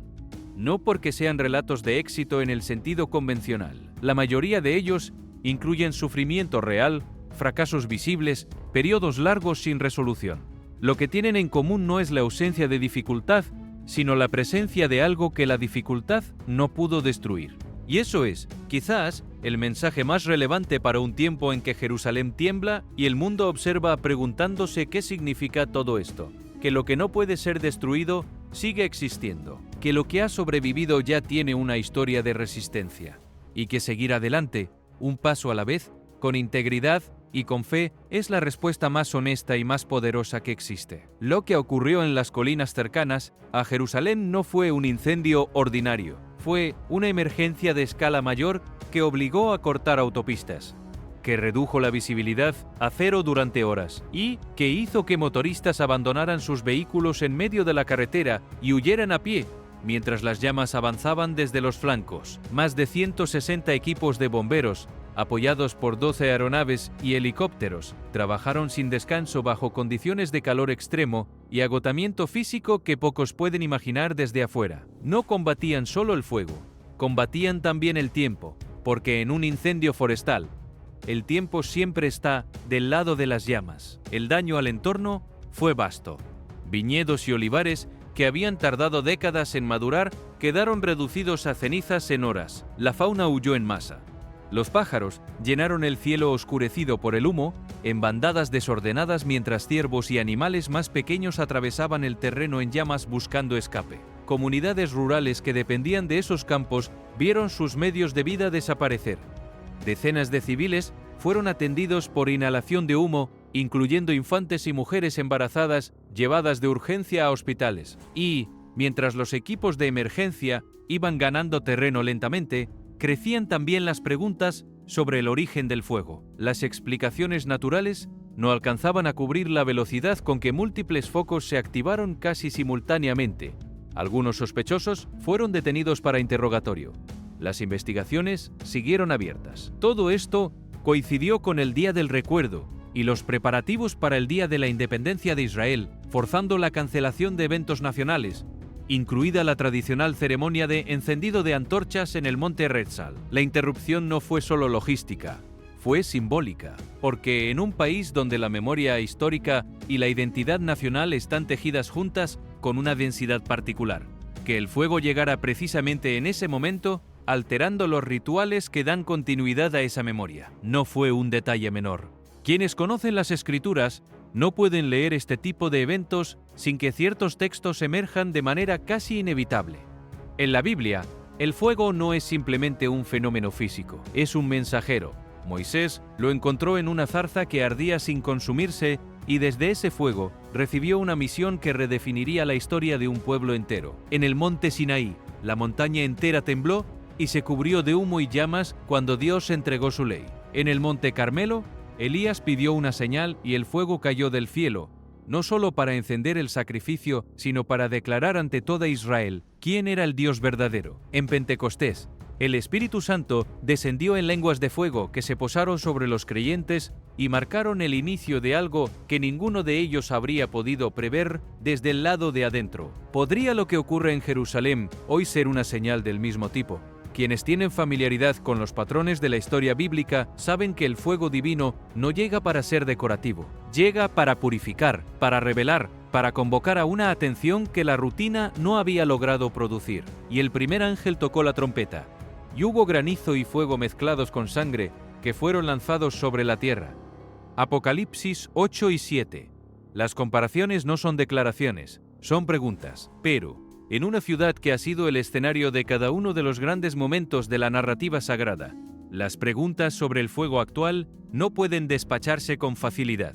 S1: No porque sean relatos de éxito en el sentido convencional. La mayoría de ellos incluyen sufrimiento real, fracasos visibles, periodos largos sin resolución. Lo que tienen en común no es la ausencia de dificultad, sino la presencia de algo que la dificultad no pudo destruir. Y eso es, quizás, el mensaje más relevante para un tiempo en que Jerusalén tiembla y el mundo observa preguntándose qué significa todo esto. Que lo que no puede ser destruido sigue existiendo, que lo que ha sobrevivido ya tiene una historia de resistencia, y que seguir adelante, un paso a la vez, con integridad y con fe, es la respuesta más honesta y más poderosa que existe. Lo que ocurrió en las colinas cercanas a Jerusalén no fue un incendio ordinario, fue una emergencia de escala mayor que obligó a cortar autopistas, que redujo la visibilidad a cero durante horas y que hizo que motoristas abandonaran sus vehículos en medio de la carretera y huyeran a pie, mientras las llamas avanzaban desde los flancos. Más de 160 equipos de bomberos, apoyados por 12 aeronaves y helicópteros, trabajaron sin descanso bajo condiciones de calor extremo y agotamiento físico que pocos pueden imaginar desde afuera. No combatían solo el fuego, combatían también el tiempo, porque en un incendio forestal, el tiempo siempre está del lado de las llamas. El daño al entorno fue vasto. Viñedos y olivares que habían tardado décadas en madurar quedaron reducidos a cenizas en horas. La fauna huyó en masa. Los pájaros llenaron el cielo oscurecido por el humo en bandadas desordenadas mientras ciervos y animales más pequeños atravesaban el terreno en llamas buscando escape. Comunidades rurales que dependían de esos campos vieron sus medios de vida desaparecer. Decenas de civiles fueron atendidos por inhalación de humo, incluyendo infantes y mujeres embarazadas llevadas de urgencia a hospitales. Y, mientras los equipos de emergencia iban ganando terreno lentamente, crecían también las preguntas sobre el origen del fuego. Las explicaciones naturales no alcanzaban a cubrir la velocidad con que múltiples focos se activaron casi simultáneamente. Algunos sospechosos fueron detenidos para interrogatorio. Las investigaciones siguieron abiertas. Todo esto coincidió con el Día del Recuerdo y los preparativos para el Día de la Independencia de Israel, forzando la cancelación de eventos nacionales, incluida la tradicional ceremonia de encendido de antorchas en el monte Herzl. La interrupción no fue solo logística, fue simbólica, porque en un país donde la memoria histórica y la identidad nacional están tejidas juntas con una densidad particular, que el fuego llegara precisamente en ese momento, alterando los rituales que dan continuidad a esa memoria. No fue un detalle menor. Quienes conocen las Escrituras no pueden leer este tipo de eventos sin que ciertos textos emerjan de manera casi inevitable. En la Biblia, el fuego no es simplemente un fenómeno físico, es un mensajero. Moisés lo encontró en una zarza que ardía sin consumirse y desde ese fuego recibió una misión que redefiniría la historia de un pueblo entero. En el monte Sinaí, la montaña entera tembló y se cubrió de humo y llamas cuando Dios entregó su ley. En el monte Carmelo, Elías pidió una señal y el fuego cayó del cielo, no solo para encender el sacrificio, sino para declarar ante toda Israel quién era el Dios verdadero. En Pentecostés, el Espíritu Santo descendió en lenguas de fuego que se posaron sobre los creyentes y marcaron el inicio de algo que ninguno de ellos habría podido prever desde el lado de adentro. ¿Podría lo que ocurre en Jerusalén hoy ser una señal del mismo tipo? Quienes tienen familiaridad con los patrones de la historia bíblica saben que el fuego divino no llega para ser decorativo, llega para purificar, para revelar, para convocar a una atención que la rutina no había logrado producir. Y el primer ángel tocó la trompeta, y hubo granizo y fuego mezclados con sangre que fueron lanzados sobre la tierra. Apocalipsis 8 y 7. Las comparaciones no son declaraciones, son preguntas, pero en una ciudad que ha sido el escenario de cada uno de los grandes momentos de la narrativa sagrada, las preguntas sobre el fuego actual no pueden despacharse con facilidad.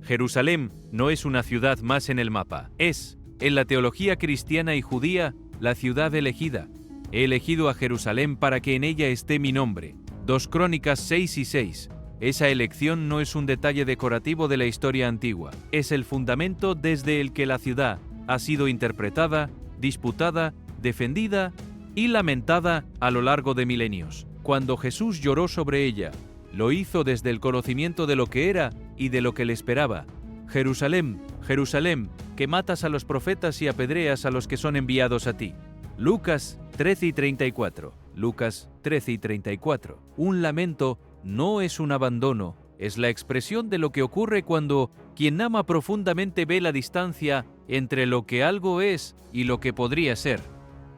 S1: Jerusalén no es una ciudad más en el mapa, es, en la teología cristiana y judía, la ciudad elegida. He elegido a Jerusalén para que en ella esté mi nombre. 2 Crónicas 6 y 6. Esa elección no es un detalle decorativo de la historia antigua, es el fundamento desde el que la ciudad ha sido interpretada, disputada, defendida y lamentada a lo largo de milenios. Cuando Jesús lloró sobre ella, lo hizo desde el conocimiento de lo que era y de lo que le esperaba. Jerusalén, Jerusalén, que matas a los profetas y apedreas a los que son enviados a ti. Lucas 13 y 34. Lucas 13 y 34. Un lamento no es un abandono, es la expresión de lo que ocurre cuando quien ama profundamente ve la distancia entre lo que algo es y lo que podría ser.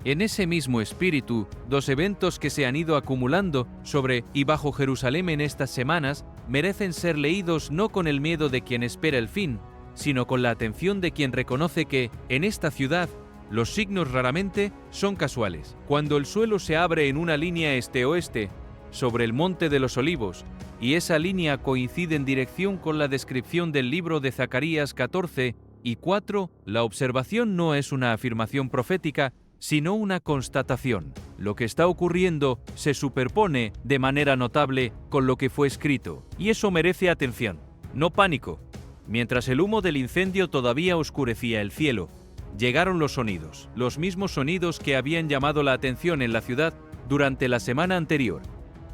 S1: En ese mismo espíritu, 2 eventos que se han ido acumulando sobre y bajo Jerusalén en estas semanas merecen ser leídos no con el miedo de quien espera el fin, sino con la atención de quien reconoce que, en esta ciudad, los signos raramente son casuales. Cuando el suelo se abre en una línea este-oeste, sobre el Monte de los Olivos, y esa línea coincide en dirección con la descripción del libro de Zacarías 14 y 4, la observación no es una afirmación profética, sino una constatación. Lo que está ocurriendo se superpone de manera notable con lo que fue escrito, y eso merece atención, no pánico. Mientras el humo del incendio todavía oscurecía el cielo, llegaron los sonidos, los mismos sonidos que habían llamado la atención en la ciudad durante la semana anterior.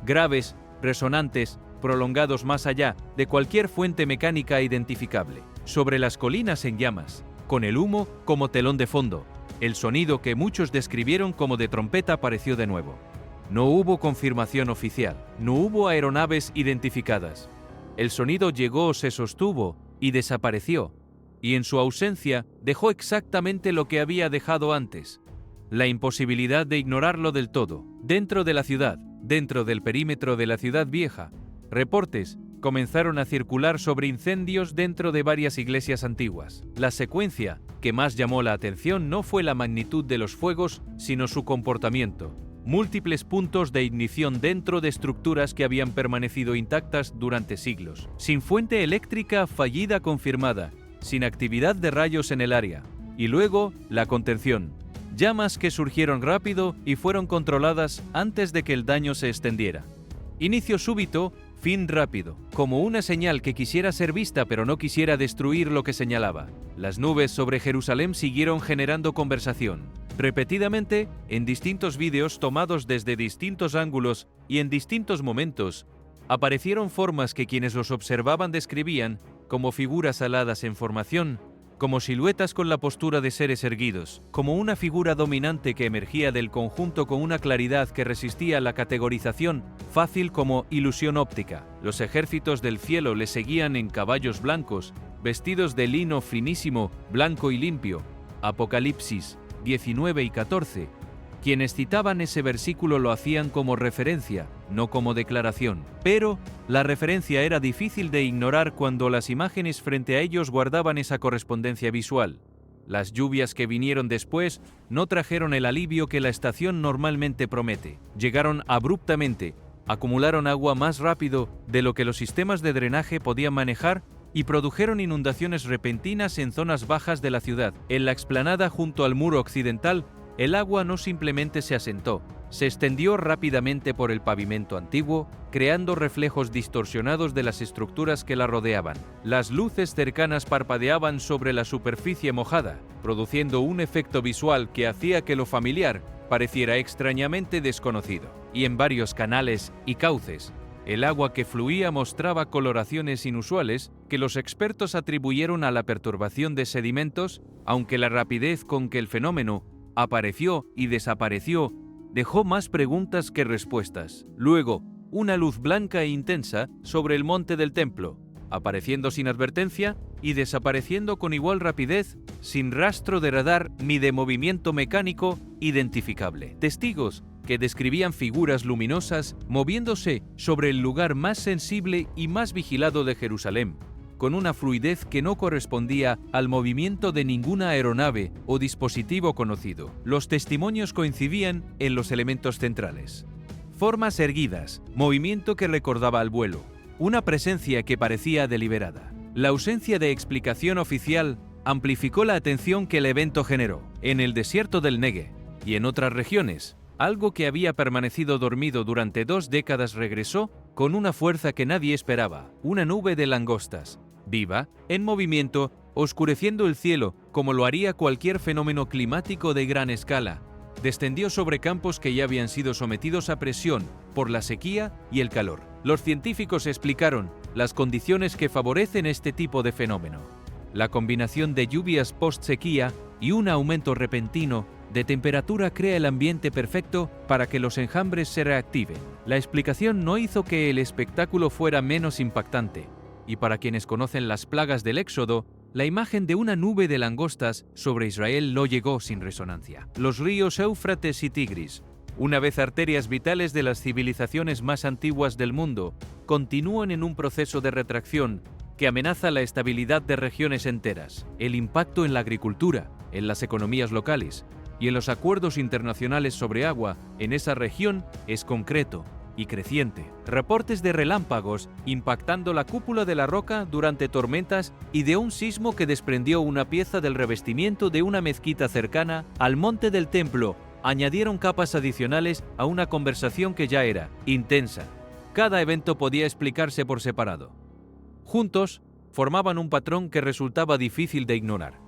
S1: Graves, resonantes, prolongados más allá de cualquier fuente mecánica identificable. Sobre las colinas en llamas, con el humo como telón de fondo, el sonido que muchos describieron como de trompeta apareció de nuevo. No hubo confirmación oficial, no hubo aeronaves identificadas. El sonido llegó, se sostuvo y desapareció, y en su ausencia dejó exactamente lo que había dejado antes: la imposibilidad de ignorarlo del todo. Dentro de la ciudad, dentro del perímetro de la ciudad vieja, reportes comenzaron a circular sobre incendios dentro de varias iglesias antiguas. La secuencia que más llamó la atención no fue la magnitud de los fuegos, sino su comportamiento. Múltiples puntos de ignición dentro de estructuras que habían permanecido intactas durante siglos. Sin fuente eléctrica fallida confirmada, sin actividad de rayos en el área. Y luego, la contención. Llamas que surgieron rápido y fueron controladas antes de que el daño se extendiera. Inicio súbito, fin rápido, como una señal que quisiera ser vista pero no quisiera destruir lo que señalaba. Las nubes sobre Jerusalén siguieron generando conversación. Repetidamente, en distintos vídeos tomados desde distintos ángulos y en distintos momentos, aparecieron formas que quienes los observaban describían como figuras aladas en formación, como siluetas con la postura de seres erguidos, como una figura dominante que emergía del conjunto con una claridad que resistía la categorización fácil como ilusión óptica. Los ejércitos del cielo le seguían en caballos blancos, vestidos de lino finísimo, blanco y limpio. Apocalipsis 19 y 14. Quienes citaban ese versículo lo hacían como referencia, no como declaración. Pero la referencia era difícil de ignorar cuando las imágenes frente a ellos guardaban esa correspondencia visual. Las lluvias que vinieron después no trajeron el alivio que la estación normalmente promete. Llegaron abruptamente, acumularon agua más rápido de lo que los sistemas de drenaje podían manejar y produjeron inundaciones repentinas en zonas bajas de la ciudad. En la explanada junto al muro occidental, el agua no simplemente se asentó, se extendió rápidamente por el pavimento antiguo, creando reflejos distorsionados de las estructuras que la rodeaban. Las luces cercanas parpadeaban sobre la superficie mojada, produciendo un efecto visual que hacía que lo familiar pareciera extrañamente desconocido. Y en varios canales y cauces, el agua que fluía mostraba coloraciones inusuales que los expertos atribuyeron a la perturbación de sedimentos, aunque la rapidez con que el fenómeno apareció y desapareció dejó más preguntas que respuestas. Luego, una luz blanca e intensa sobre el monte del templo, apareciendo sin advertencia y desapareciendo con igual rapidez, sin rastro de radar ni de movimiento mecánico identificable. Testigos que describían figuras luminosas moviéndose sobre el lugar más sensible y más vigilado de Jerusalén, con una fluidez que no correspondía al movimiento de ninguna aeronave o dispositivo conocido. Los testimonios coincidían en los elementos centrales. Formas erguidas, movimiento que recordaba al vuelo, una presencia que parecía deliberada. La ausencia de explicación oficial amplificó la atención que el evento generó. En el desierto del Negev y en otras regiones, algo que había permanecido dormido durante 2 décadas regresó con una fuerza que nadie esperaba, una nube de langostas, viva, en movimiento, oscureciendo el cielo como lo haría cualquier fenómeno climático de gran escala. Descendió sobre campos que ya habían sido sometidos a presión por la sequía y el calor. Los científicos explicaron las condiciones que favorecen este tipo de fenómeno. La combinación de lluvias post-sequía y un aumento repentino de temperatura crea el ambiente perfecto para que los enjambres se reactiven. La explicación no hizo que el espectáculo fuera menos impactante, y para quienes conocen las plagas del Éxodo, la imagen de una nube de langostas sobre Israel no llegó sin resonancia. Los ríos Éufrates y Tigris, una vez arterias vitales de las civilizaciones más antiguas del mundo, continúan en un proceso de retracción que amenaza la estabilidad de regiones enteras. El impacto en la agricultura, en las economías locales y en los acuerdos internacionales sobre agua en esa región es concreto y creciente. Reportes de relámpagos impactando la cúpula de la roca durante tormentas y de un sismo que desprendió una pieza del revestimiento de una mezquita cercana al monte del templo añadieron capas adicionales a una conversación que ya era intensa. Cada evento podía explicarse por separado. Juntos, formaban un patrón que resultaba difícil de ignorar.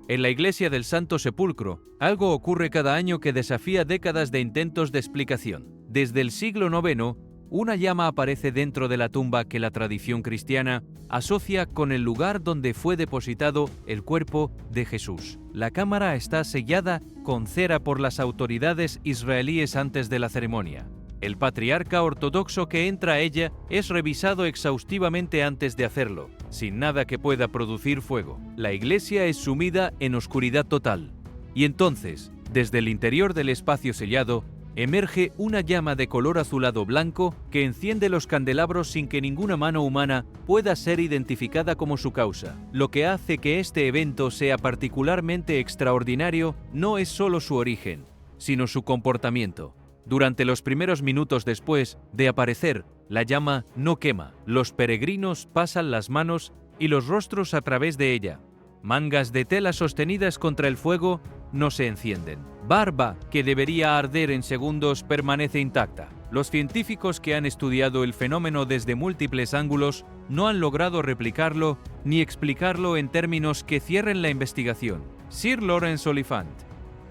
S1: En la iglesia del Santo Sepulcro, algo ocurre cada año que desafía décadas de intentos de explicación. Desde el siglo IX, una llama aparece dentro de la tumba que la tradición cristiana asocia con el lugar donde fue depositado el cuerpo de Jesús. La cámara está sellada con cera por las autoridades israelíes antes de la ceremonia. El patriarca ortodoxo que entra a ella es revisado exhaustivamente antes de hacerlo, sin nada que pueda producir fuego. La iglesia es sumida en oscuridad total. Y entonces, desde el interior del espacio sellado, emerge una llama de color azulado blanco que enciende los candelabros sin que ninguna mano humana pueda ser identificada como su causa. Lo que hace que este evento sea particularmente extraordinario no es solo su origen, sino su comportamiento. Durante los primeros minutos después de aparecer, la llama no quema. Los peregrinos pasan las manos y los rostros a través de ella. Mangas de tela sostenidas contra el fuego no se encienden. Barba, que debería arder en segundos, permanece intacta. Los científicos que han estudiado el fenómeno desde múltiples ángulos no han logrado replicarlo ni explicarlo en términos que cierren la investigación. Sir Lawrence Oliphant,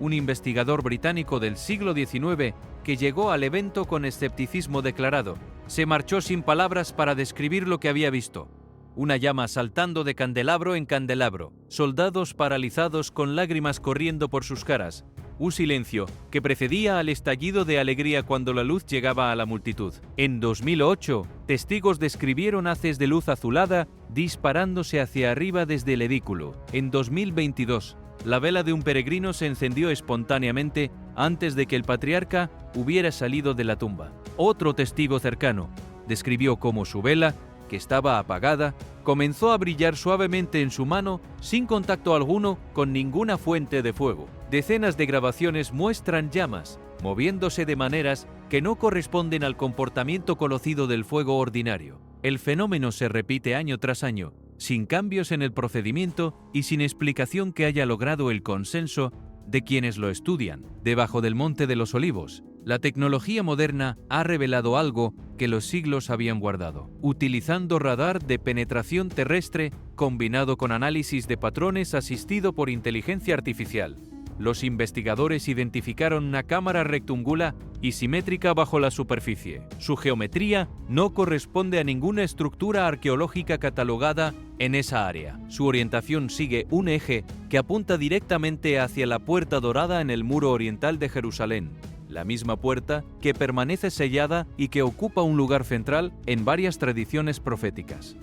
S1: un investigador británico del siglo XIX que llegó al evento con escepticismo declarado, se marchó sin palabras para describir lo que había visto. Una llama saltando de candelabro en candelabro, soldados paralizados con lágrimas corriendo por sus caras, un silencio que precedía al estallido de alegría cuando la luz llegaba a la multitud. En 2008, testigos describieron haces de luz azulada disparándose hacia arriba desde el edículo. En 2022, la vela de un peregrino se encendió espontáneamente antes de que el patriarca hubiera salido de la tumba. Otro testigo cercano describió cómo su vela, que estaba apagada, comenzó a brillar suavemente en su mano sin contacto alguno con ninguna fuente de fuego. Decenas de grabaciones muestran llamas moviéndose de maneras que no corresponden al comportamiento conocido del fuego ordinario. El fenómeno se repite año tras año, sin cambios en el procedimiento y sin explicación que haya logrado el consenso de quienes lo estudian. Debajo del Monte de los Olivos, la tecnología moderna ha revelado algo que los siglos habían guardado. Utilizando radar de penetración terrestre combinado con análisis de patrones asistido por inteligencia artificial, los investigadores identificaron una cámara rectangular y simétrica bajo la superficie. Su geometría no corresponde a ninguna estructura arqueológica catalogada en esa área. Su orientación sigue un eje que apunta directamente hacia la Puerta Dorada en el muro oriental de Jerusalén, la misma puerta que permanece sellada y que ocupa un lugar central en varias tradiciones proféticas.